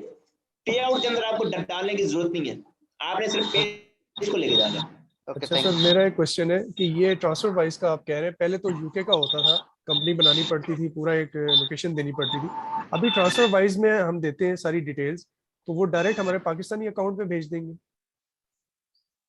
पे आउट के अंदर आपको डालने की जरूरत नहीं है, आपने सिर्फ पेज को लेके जाना है। अच्छा सर, मेरा एक क्वेश्चन है कि ये ट्रांसफर वाइज का आप कह रहे हैं, पहले तो यूके का होता था, कंपनी बनानी पड़ती थी, पूरा एक लोकेशन देनी पड़ती थी। अभी ट्रांसफर वाइज में हम देते हैं सारी डिटेल्स, तो वो डायरेक्ट हमारे पाकिस्तानी अकाउंट में भेज देंगे।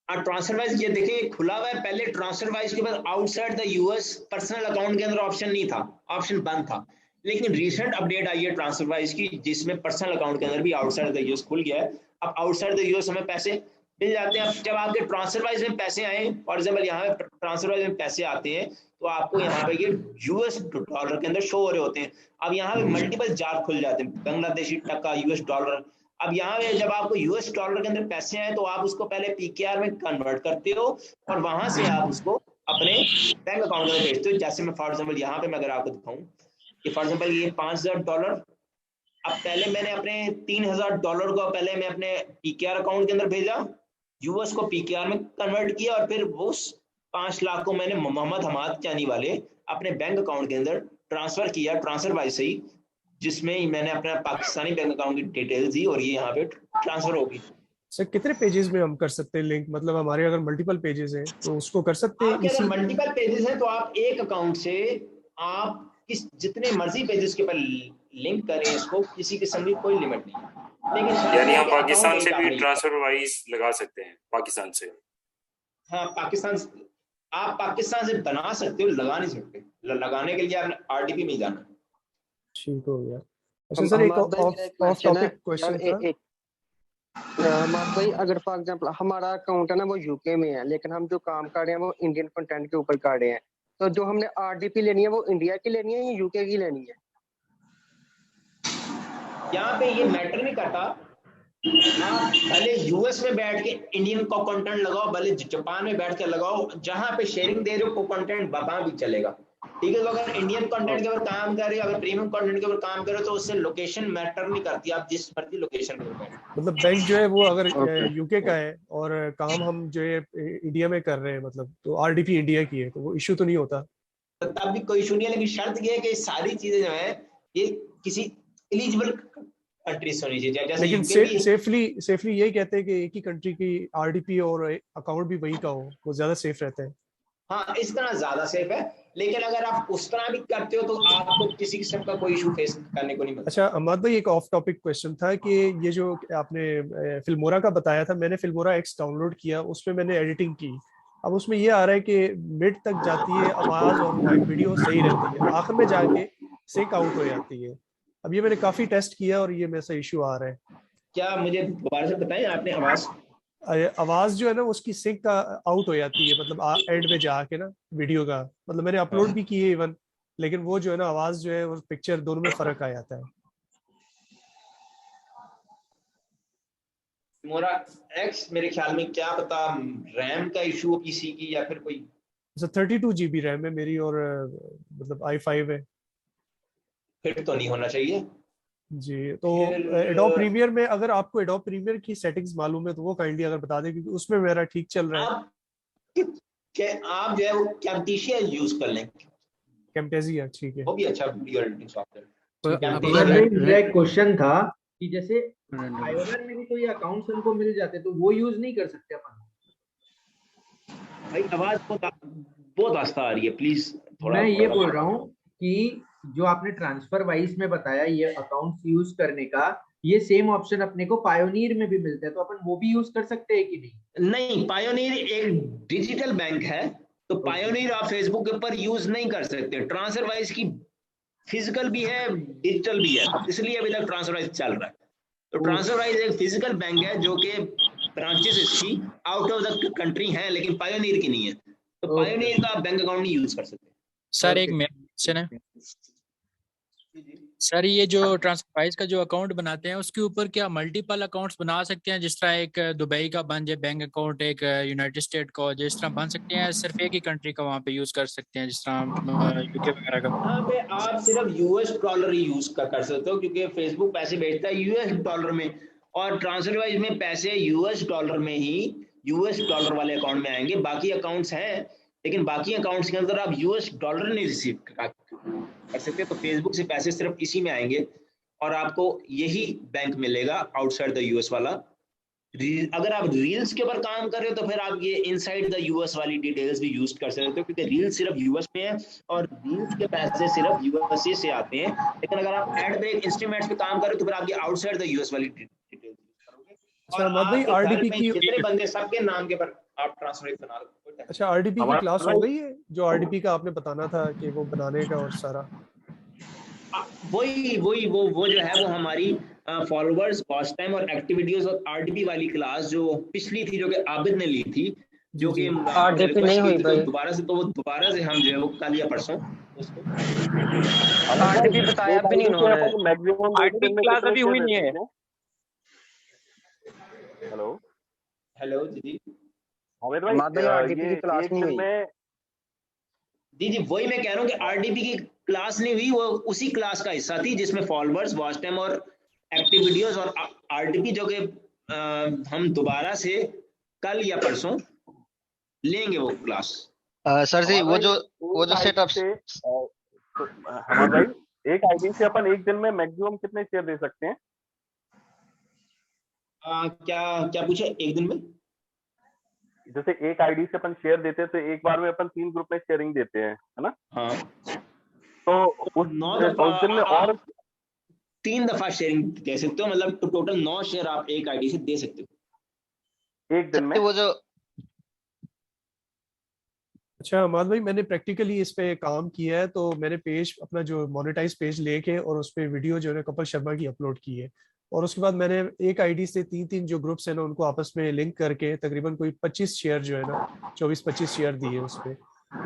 ट्रांसफर वाइज ये देखिए खुला हुआ है, पहले ट्रांसफर वाइज के बाद outside the US personal account के अंदर ऑप्शन नहीं था, ऑप्शन बंद था। लेकिन रिसेंट अपडेट आई है ट्रांसफर वाइज की, जिसमें पर्सनल अकाउंट के अंदर भी आउटसाइड द US खुल गया है। अब आउटसाइड द US हमें पैसे मिल जाते हैं। अब जब आपके ट्रांसफर वाइज में पैसे आए, फॉर एग्जाम्पल यहाँ पे ट्रांसफर वाइज में पैसे आते हैं तो आपको यहाँ पे ये US डॉलर के अंदर शो हो रहे होते हैं। अब यहाँ पे मल्टीपल जार खुल जाते हैं, बांग्लादेशी टका, US डॉलर। अब यहाँ पे जब आपको यूएस डॉलर के अंदर पैसे आए तो आप उसको पहले पीकेआर में कन्वर्ट करते हो और वहां से आप उसको अपने बैंक अकाउंट में भेजते हो। जैसे मैं फॉर एग्जाम्पल यहाँ पे मैं अगर आपको दिखाऊं कि फॉर एग्जाम्पल ये $5000, अब पहले मैंने अपने $3000 को पहले मैं अपने पीकेआर अकाउंट के अंदर भेजा, यूएस को पीकेआर में कन्वर्ट किया और फिर वो 5 लाख को मैंने मोहम्मद हमाद चानी वाले अपने बैंक अकाउंट के अंदर ट्रांसफर किया, ट्रांसफर वाइज से ही, जिसमें मैंने अपना पाकिस्तानी बैंक अकाउंट की डिटेल्स दी और ये यहाँ पे ट्रांसफर होगी। सर कितने पेजेस में हम कर सकते हैं लिंक, मतलब हमारे अगर मल्टीपल पेजेस हैं तो उसको कर सकते हैं? आपके अगर मल्टीपल पेजेस हैं तो आप एक अकाउंट से आप किस जितने मर्जी पेजेस के ऊपर लिंक करें इसको, किसी किस्म की कोई लिमिट नहीं है। लेकिन यानी हम पाकिस्तान से भी ट्रांसफर वाइज लगा सकते हैं, पाकिस्तान से? हाँ, पाकिस्तान आप पाकिस्तान से बना सकते हो, लगा नहीं सकते। लगाने के लिए आपने आरडीपी में जाना। ठीक हो गया। अच्छा सर, एक ऑफ टॉपिक क्वेश्चन था। हमारे भाई अगर फॉर एग्जांपल हमारा अकाउंट है ना वो यूके में है, लेकिन हम जो काम कर रहे हैं वो इंडियन कंटेंट के ऊपर कर रहे हैं, तो जो हमने आरडीपी लेनी है वो इंडिया की लेनी है या यूके की लेनी है? यहाँ पे ये मैटर नहीं करता, आप भले यूएस में बैठ के इंडियन को कंटेंट लगाओ, भले जापान में बैठ के लगाओ, जहां पे शेयरिंग दे रहे हो को कंटेंट वहां भी चलेगा। ठीक है, तो अगर इंडियन कंटेंट के ऊपर काम कर रहे हो, अगर प्रीमियम कंटेंट के ऊपर काम कर रहे हो तो उससे लोकेशन मैटर नहीं करती, आप जिस मर्जी लोकेशन पे बैठो। मतलब बैंक जो है वो अगर यूके का है और काम हम जो है इंडिया में कर रहे हैं, मतलब तो आरडीपी इंडिया की है, तो वो इश्यू तो नहीं होता? तो तब भी कोई इशू नहीं है, लेकिन शर्त ये है कि सारी चीजें जो है ये किसी एलिजिबल कंट्री से होनी चाहिए। जैसे लेकिन सेफली यही कहते हैं कि एक ही कंट्री की आरडीपी और अकाउंट भी वही का हो, वो ज्यादा सेफ रहता है। हाँ, इस तरह ज्यादा सेफ है, लेकिन अगर आप उस तरह भी करते हो तो आपको किसी किस्म का कोई इशू फेस करने को नहीं मिलता। अच्छा अहमद भाई, एक ऑफ टॉपिक क्वेश्चन था कि ये जो आपने फिल्मोरा का बताया था, मैंने फिल्मोरा एक्स डाउनलोड किया, उसमें मैंने एडिटिंग की। अब उसमें ये आ रहा है कि मिड तक जाती है आवाज और वीडियो सही रहती है, आखिर में जाके सिंक आउट हो जाती है। अब ये मैंने काफी टेस्ट किया और ये मेरे से इशू आ रहा है। क्या मुझे दोबारा से बताएं, आपने आवाज जो है ना उसकी सिंक का आउट हो जाती है, मतलब एंड में जाके ना वीडियो का, मतलब मैंने अपलोड भी की है इवन, लेकिन वो जो है ना आवाज जो है और पिक्चर दोनों में फर्क आ जाता है। मोरा एक्स मेरे ख्याल में, क्या पता रैम का इशू पीसी की या फिर कोई। 32 GB रैम है मेरी और मतलब i5 है। फिर तो नहीं होना चाहिए जी। तो एडोब प्रीमियर में, अगर आपको एडोब प्रीमियर की सेटिंग्स मालूम है तो वो काइंडली अगर बता दें, क्योंकि उसमें मेरा ठीक चल रहा है। आप जो है वो कैम्टेसिया यूज कर लें। कैम्टेसिया ठीक है, वो भी अच्छा वीडियो एडिटिंग सॉफ्टवेयर। मेरा एक क्वेश्चन था कि जैसे फाइवर में भी कोई अकाउंट्स उनको मिल जाते तो वो यूज नहीं कर सकते अपन? भाई आवाज बहुत आस्ता आ रही है, प्लीज थोड़ा। मैं ये बोल रहा हूँ कि जो आपने ट्रांसफर वाइज में बताया ये अकाउंट्स यूज करने का, ये सेम ऑप्शन अपने को पायोनियर में भी मिलता है, तो अपन वो भी यूज कर सकते हैं कि नहीं? नहीं, पायोनियर एक डिजिटल बैंक है, तो पायोनियर आप फेसबुक के ऊपर यूज नहीं कर सकते। ट्रांसफर वाइज की फिजिकल भी है डिजिटल भी है, इसलिए अभी तक ट्रांसफर वाइज चल रहा है। तो ट्रांसफर वाइज एक फिजिकल बैंक है जो कि ब्रांचेस इसकी आउट ऑफ द कंट्री हैं, लेकिन पायोनियर की नहीं है, तो पायोनियर का बैंक अकाउंट नहीं यूज कर सकते। सर एक मेरा क्वेश्चन है सर, ये जो ट्रांसफरवाइज का जो अकाउंट बनाते हैं उसके ऊपर क्या मल्टीपल अकाउंट्स बना सकते हैं? जिस तरह एक दुबई का बन जाए बैंक अकाउंट, एक यूनाइटेड स्टेट का, जिस तरह बन सकते हैं, सिर्फ एक ही कंट्री का वहाँ पे यूज कर सकते हैं, जिस तरह यूके वगैरह का? वहाँ पे आप सिर्फ यूएस डॉलर ही यूज कर सकते हो, क्योंकि फेसबुक पैसे भेजता है यूएस डॉलर में, और ट्रांसफरवाइज में पैसे यूएस डॉलर में ही यूएस डॉलर वाले अकाउंट में आएंगे। बाकी अकाउंट्स हैं, लेकिन बाकी अकाउंट्स के अंदर आप यूएस डॉलर नहीं रिसीव कर सकते, तो फेसबुक से पैसे सिर्फ इसी में आएंगे और आपको यही बैंक मिलेगा आउटसाइड द यूएस वाला। अगर आप रील्स के ऊपर काम कर रहे हो तो फिर आप ये इनसाइड द यूएस वाली डिटेल्स भी यूज कर सकते हो, क्योंकि रील्स सिर्फ यूएस में है और रील्स के पैसे सिर्फ यूएसए से आते हैं। लेकिन अगर आप एड ब्रेक इंस्ट्रूमेंट्स पे काम कर रहे हो तो फिर आपकी आउटसाइड द यूएस वाली डिटेल्स यूज करोगे। और आरडीपी की जितने बंदे सबके नाम के पर आप ट्रांसफर बना लो। अच्छा, आरडीपी की क्लास हो गई है जो आरडीपी का आपने बताना था कि वो बनाने का, और सारा वही वो जो है वो हमारी फॉलोअर्स, वॉच टाइम और एक्टिविटीज और आरडीपी वाली क्लास जो पिछली थी, जो कि आबिद ने ली थी, जो कि आरडीपी नहीं हुई भाई दोबारा से हम जो है वो कल या परसों उसको आरडीपी बताया भी नहीं उन्होंने। आरडीपी क्लास अभी हुई नहीं है। हेलो हेलो जी हामिद हमाद भाई भाई, आरडीपी की क्लास एक नहीं दिन हुई। में जी वही मैं कह रहा हूँ कि आरडीपी की क्लास नहीं हुई, वो उसी क्लास का हिस्सा थी जिसमें फॉलोअर्स, वॉच टाइम और एक्टिव वीडियोस और आरडीपी जो कि हम दोबारा से कल या परसों लेंगे वो क्लास। सर जी हमाद वो जो भाई एक आईडी सेटअप्स, से तो हमाद भाई, एक आईडी से अपन एक दिन में मैक्सिमम कितने शेयर दे सकते हैं? क्या क्या पूछे एक दिन में? जैसे एक आईडी से अपन शेयर देते हैं तो एक बार में अपन 3 ग्रुप में शेयरिंग देते हैं, है ना? हाँ तो उस 9 दफा उस दिन में और 3 दफा शेयरिंग दे सकते हो, मतलब टोटल 9 शेयर आप एक आईडी से दे सकते हो एक दिन में। वो जो अच्छा हमाद भाई, मैंने प्रैक्टिकली इस पे काम किया है। तो मैंने पेज अपना जो मोनेटाइज पेज लेके और उस पे वीडियो जो है कपिल शर्मा की अपलोड की है, और उसके बाद मैंने एक आईडी से 3-3 जो ग्रुप्स है ना उनको आपस में लिंक करके तकरीबन कोई 25 शेयर जो है ना 24-25 शेयर दिए उस पे।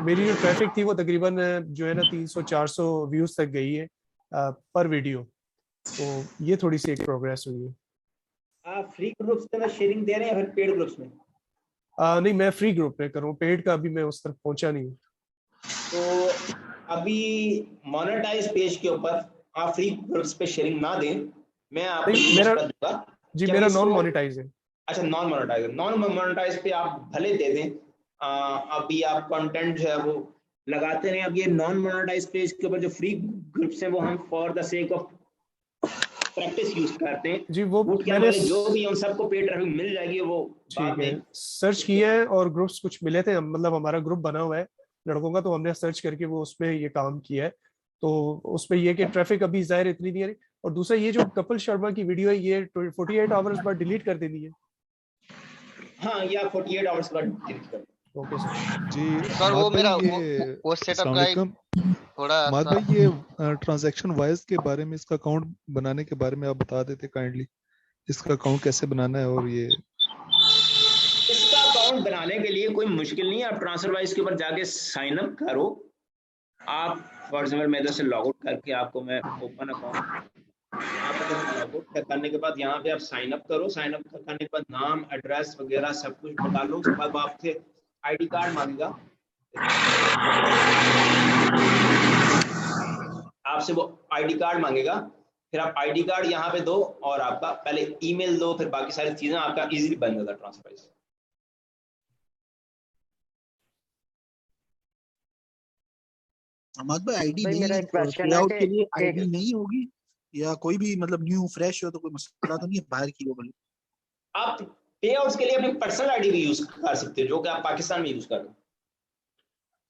मेरी जो ट्रैफिक थी वो तकरीबन जो है ना 300-400 व्यूज तक गई है पर वीडियो। तो ये थोड़ी सी एक प्रोग्रेस हुई है। आप फ्री ग्रुप्स के अंदर शेयरिंग दे रहे हैं या फिर पेड ग्रुप्स में? नहीं, मैं फ्री ग्रुप में कर रहा हूँ, पेड का अभी मैं उस तरफ पहुंचा नहीं हूँ। तो अभी मोनेटाइज पेज के ऊपर आप फ्री ग्रुप्स पे शेयरिंग ना दें, मैं आपको मेरा सजेस्ट करूंगा जी कि मेरा अभी नॉन इसको- मोनेटाइज है। अच्छा नॉन मोनेटाइज पे आप भले दे दें, अभी आप कंटेंट जो है वो लगाते रहे। अब ये नॉन मोनेटाइज पेज के ऊपर जो फ्री ग्रुप्स हैं वो हम for the sake of practice use करते हैं। जी वो बूट कैंप मैंने वाले जो भी हैं, उन सबको पेड ट्रैफिक मिल जाएगी, वो बाद ठीक है में सर्च किया है और ग्रुप्स कुछ मिले थे, मतलब हमारा ग्रुप बना हुआ है लड़कों का, तो हमने सर्च करके वो उसमें ये काम किया है। तो उसमें ये कि ट्रैफिक अभी जाहिर इतनी नहीं है। और दूसरा ये जो कपिल शर्मा की वीडियो है ये 48 आवर्स बाद डिलीट कर देनी है। हाँ या 48 आवर्स बाद डिलीट कर दें। Okay sir. जी सर वो हमाद भाई, मेरा ये वो सेटअप अस्सलाम का एक वालेकुम। थोड़ा हमाद सा भाई, ये ट्रांजैक्शन वाइज के बारे में, इसका अकाउंट बनाने के बारे में आप बता देते काइंडली, इसका अकाउंट कैसे बनाना है? और ये इसका अकाउंट बनाने के लिए कोई मुश्किल नहीं है, आप ट्रांसफरवाइज के ऊपर जाके साइन अप करो। आप फॉर एग्जाम्पल मैं इधर से लॉग आउट करके आपको मैं ओपन अकाउंट, आप लॉग आउट करने के बाद यहाँ पे आप साइन अप करो। साइन अप करने के बाद नाम, एड्रेस वगैरह सब कुछ डालो। उसके बाद वो आपसे आईडी कार्ड मांगेगा, आपसे वो आईडी कार्ड मांगेगा। फिर आप आईडी कार्ड यहाँ पे दो और आपका पहले ईमेल दो, फिर बाकी सारी चीजें आपका इजीली बन जाता है ट्रांसफरवाइज। हमाद भाई, आईडी भाई नहीं मेरा एक क्वेश्चन पे है आउट कि के लिए आईडी एक नहीं होगी, या कोई भी मतलब न्यू फ्रेश हो तो कोई मसला तो नहीं है बाहर की हो भले? आप पे आउट्स के लिए अपनी पर्सनल आईडी भी यूज कर सकते हो, जो कि आप पाकिस्तान में यूज कर रहे हो।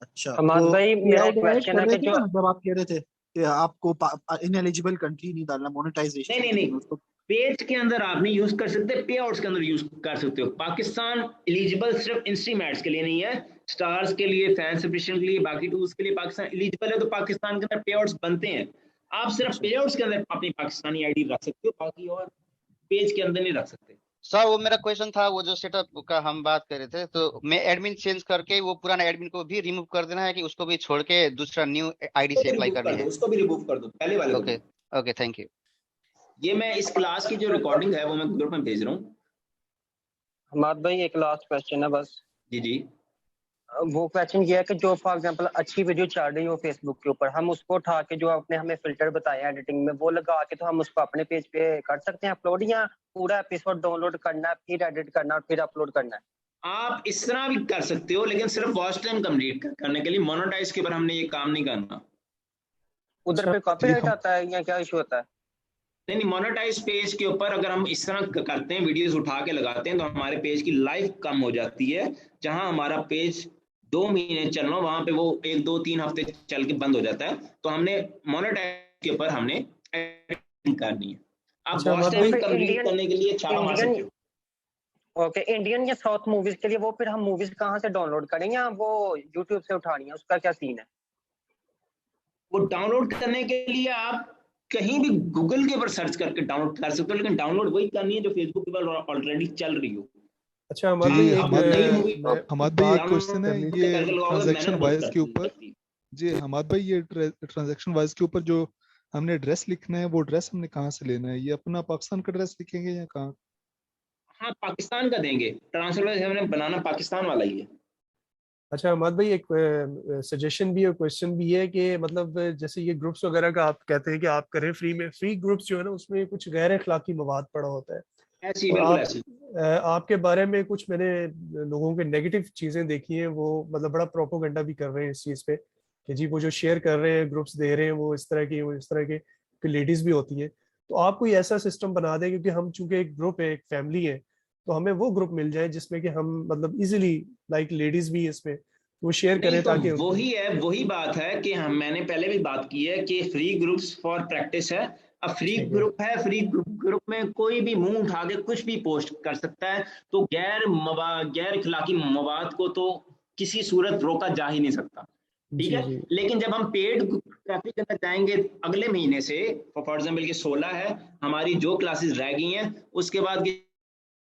अच्छा, हमाद वो भाई पे मेरा आउट एक ऐड क्वेश्चन कर है रहे कि थे जो ना, जब आप कह रहे थे कि आपको इनएलिजिबल कंट्री नहीं डालना मोनेटाइजेशन नहीं के नहीं लिए, नहीं, उसको पेज के अंदर आप नहीं यूज कर सकते, पे आउट्स के अंदर यूज कर सकते हो। पाकिस्तान एलिजिबल सिर्फ इंस्ट्रीम एड्स के लिए नहीं है, स्टार्स के लिए, फैन सब्सक्रिप्शन के लिए, बाकी टूल्स के लिए पाकिस्तान एलिजिबल है। तो पाकिस्तान के अंदर पे आउट्स बनते हैं, आप सिर्फ पे आउट्स के अंदर अपनी पाकिस्तानी आईडी रख सकते हो, बाकी और पेज के अंदर नहीं रख सकते। सर वो मेरा क्वेश्चन था, वो जो सेटअप का हम बात कर रहे थे, तो मैं एडमिन चेंज करके वो पुराना एडमिन को भी रिमूव कर देना है कि उसको भी छोड़ के दूसरा न्यू आईडी से अप्लाई करनी है? उसको भी रिमूव कर दो, पहले वाले को ओके नहीं। Okay, thank you. ये मैं इस क्लास की जो रिकॉर्डिंग है वो मैं ग्रुप में भेज रहा हूँ। हमाद भाई एक लास्ट क्वेश्चन है बस। जी वो क्वेश्चन ये है कि जो फॉर एग्जांपल अच्छी वीडियो चल रही हो फेसबुक के ऊपर, हम उसको उठा के जो आपने हमें फिल्टर बताया एडिटिंग में वो लगा के तो हम उसको अपने पेज पे कर सकते हैं अपलोड, या पूरा एपिसोड डाउनलोड करना है फिर एडिट करना है फिर अपलोड करना है? आप इस तरह भी कर सकते हो, लेकिन सिर्फ वॉच टाइम कंप्लीट करने के लिए। मोनेटाइज के ऊपर हमने ये काम नहीं करना। उधर पे कॉपीराइट आता है या क्या इशू होता है? नहीं मोनेटाइज पेज के ऊपर अगर हम इस तरह करते हैं, वीडियोस उठा के लगाते हैं, तो हमारे पेज की लाइफ कम हो जाती है। जहां हमारा पेज 2 महीने चलना, वहां पे वो 1 2 3 हफ्ते चल के बंद हो जाता है। तो हमने मोनेटाइज के ऊपर हमने एडिटिंग करनी है। आप अच्छा, वॉच टाइम फिर कंप्लीट करने के लिए छापा मार सकते हो। ओके, इंडियन या साउथ मूवीज के लिए वो फिर हम मूवीज कहाँ से डाउनलोड करें, या वो यूट्यूब से उठानी है, उसका क्या सीन है? वो डाउनलोड करने के लिए आप कहीं भी गूगल के ऊपर सर्च करके डाउनलोड कर सकते हो, लेकिन डाउनलोड वही करनी है जो फेसबुक के ऊपर ऑलरेडी चल रही हो। अच्छा हमाद जी भाई हमाद भाई एक क्वेश्चन है, ये ट्रांजैक्शन वाइज के ऊपर। करनी जी हमाद भाई, ये ट्रांजैक्शन वाइज के ऊपर जो हमने एड्रेस लिखना है, वो एड्रेस हमने कहाँ से लेना है? ये अपना पाकिस्तान का एड्रेस लिखेंगे या कहाँ? हाँ पाकिस्तान का देंगे, ट्रांसफर वाइज हमने बनाना पाकिस्तान वाला ही है। अच्छा अहमद भाई, एक सजेशन भी है, क्वेश्चन भी है कि मतलब जैसे ये ग्रुप्स वगैरह का आप कहते हैं कि आप करें फ्री में, फ्री ग्रुप्स जो है ना उसमें कुछ गैर अखलाकी मवाद पड़ा होता है, ऐसी तो बिल्कुल ऐसी। आपके बारे में कुछ मैंने लोगों के नेगेटिव चीजें देखी हैं, वो मतलब बड़ा प्रोपोगंडा भी कर रहे हैं इस चीज पे कि जी वो जो शेयर कर रहे हैं ग्रुप्स दे रहे हैं वो इस तरह की, वो इस तरह के लेडीज भी होती है। तो आप कोई ऐसा सिस्टम बना दें, क्योंकि हम चूंकि एक ग्रुप है, एक फैमिली है, तो हमें वो ग्रुप मिल जाए जिसमें कि हम मतलब इजीली लाइक लेडीज भी इसमें वो शेयर नहीं करें तो ताकि वही है, वही बात है कि मैंने पहले भी बात की है कि फ्री ग्रुप्स फॉर प्रैक्टिस है। अब फ्री ठीक है। ग्रुप है, फ्री ग्रुप में कोई भी मुंह उठा के कुछ भी पोस्ट कर सकता है, तो गैर इखलाकी मवाद को तो किसी सूरत रोका जा ही नहीं सकता। ठीक जी है, जी लेकिन जब हम पेड ट्रैफिक के अंदर जाएंगे अगले महीने से, फॉर एग्जाम्पल की 16 है हमारी जो क्लासेस रह गई हैं, उसके बाद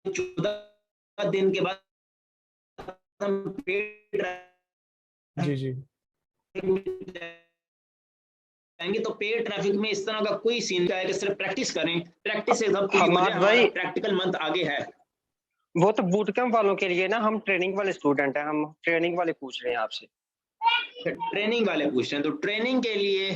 14 दिन के बाद हम पेड जी जी जाएंगे, तो पेड ट्रैफिक में इस तरह का कोई सीन का है कि सिर्फ प्रैक्टिस करें, प्रैक्टिस से सब कुछ हो जाए, हमारा प्रैक्टिकल मंथ आगे है। वो तो बूट कैंप वालों के लिए ना, हम ट्रेनिंग वाले स्टूडेंट हैं, हम ट्रेनिंग वाले पूछ रहे हैं आपसे। ट्रेनिंग वाले पूछ रहे हैं, तो ट्रेनिंग के लिए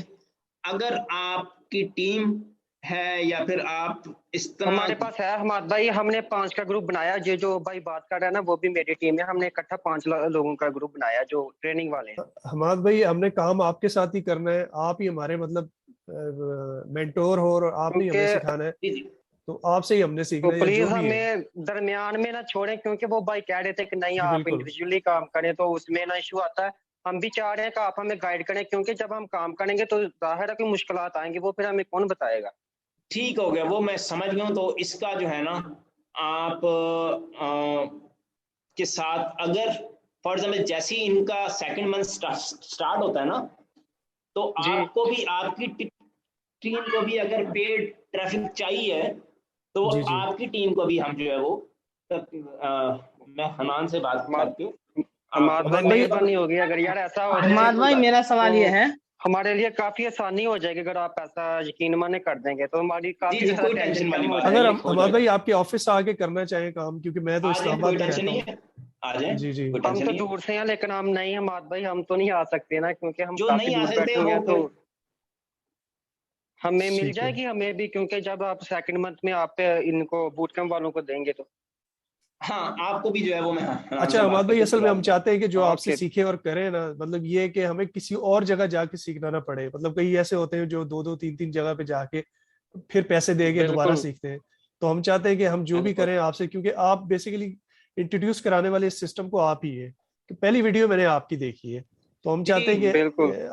अगर आपकी टीम है या फिर आप इस तरह, हमारे पास है हमाद भाई, हमने 5 का ग्रुप बनाया, जो भाई बात कर रहा है ना वो भी मेरी टीम है, हमने इकट्ठा 5 लोगों का ग्रुप बनाया जो ट्रेनिंग वाले हैं। हमाद भाई हमने काम आपके साथ ही करना है, आप ही हमारे मतलब मेंटोर हो और आप ही हमें सिखाना है, तो आपसे ही हमने सीखना है। तो प्लीज हमें दरमियान में ना छोड़ें, क्योंकि वो भाई कह रहे थे कि नहीं आप इंडिविजुअली काम करें, तो उसमें ना इशू आता है। हम भी चाह रहे हैं कि आप हमें गाइड करें, क्योंकि जब हम काम करेंगे तो जाहिर है कि मुश्किलात आएंगी, वो फिर हमें कौन बताएगा। ठीक हो गया, वो मैं समझ गया हूँ। तो इसका जो है ना आप के साथ अगर फॉर एग्जाम्पल जैसे ही इनका सेकंड मंथ स्टार्ट होता है ना, तो आपको भी आपकी टीम को भी अगर पेड ट्रैफिक चाहिए तो आपकी टीम को भी हम जो है वो मैं हमान से बात करके मेहरबानी होगी अगर यार ऐसा हो हमाद भाई मेरा सवाल ये है, हमारे लिए काफी आसानी हो जाएगी अगर आप ऐसा यकीन माने कर देंगे तो हमारी काफी कोई टेंशन वाली बात अगर हमाद भाई आपके ऑफिस आके करना चाहे काम, क्योंकि मैं तो इस्लामाबाद में रहता हूँ। जी जी हम तो दूर से हैं, लेकिन हम नहीं हमाद भाई, हम तो नहीं आ सकते ना, क्योंकि हम जो नहीं आ सकते हैं, तो हमें मिल जाएगी हमें भी, क्योंकि जब आप सेकंड मंथ में आप इनको बूट कैंप वालों को देंगे तो हाँ आपको भी जो है वो मैं अच्छा हमाद भाई, असल में हम चाहते हैं कि जो आपसे सीखे और करें ना, मतलब ये कि हमें किसी और जगह जाके सीखना ना पड़े। मतलब कई ऐसे होते हैं जो 2-2 3-3 जगह पे जाके फिर पैसे देके दोबारा सीखते हैं, तो हम चाहते हैं कि हम जो भी करें आपसे, क्योंकि आप बेसिकली इंट्रोड्यूस कराने वाले इस सिस्टम को आप ही है, कि पहली वीडियो मैंने आपकी देखी है, तो हम चाहते हैं कि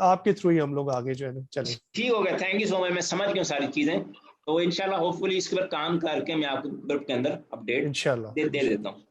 आपके थ्रू ही हम लोग आगे जो है ना चले। ठीक हो गया, थैंक यू सो मच, मैं समझ गया सारी चीजें। तो इंशाल्लाह होपफुली इसके पर काम करके मैं आपको ग्रुप के अंदर अपडेट इंशाल्लाह दे देता हूँ।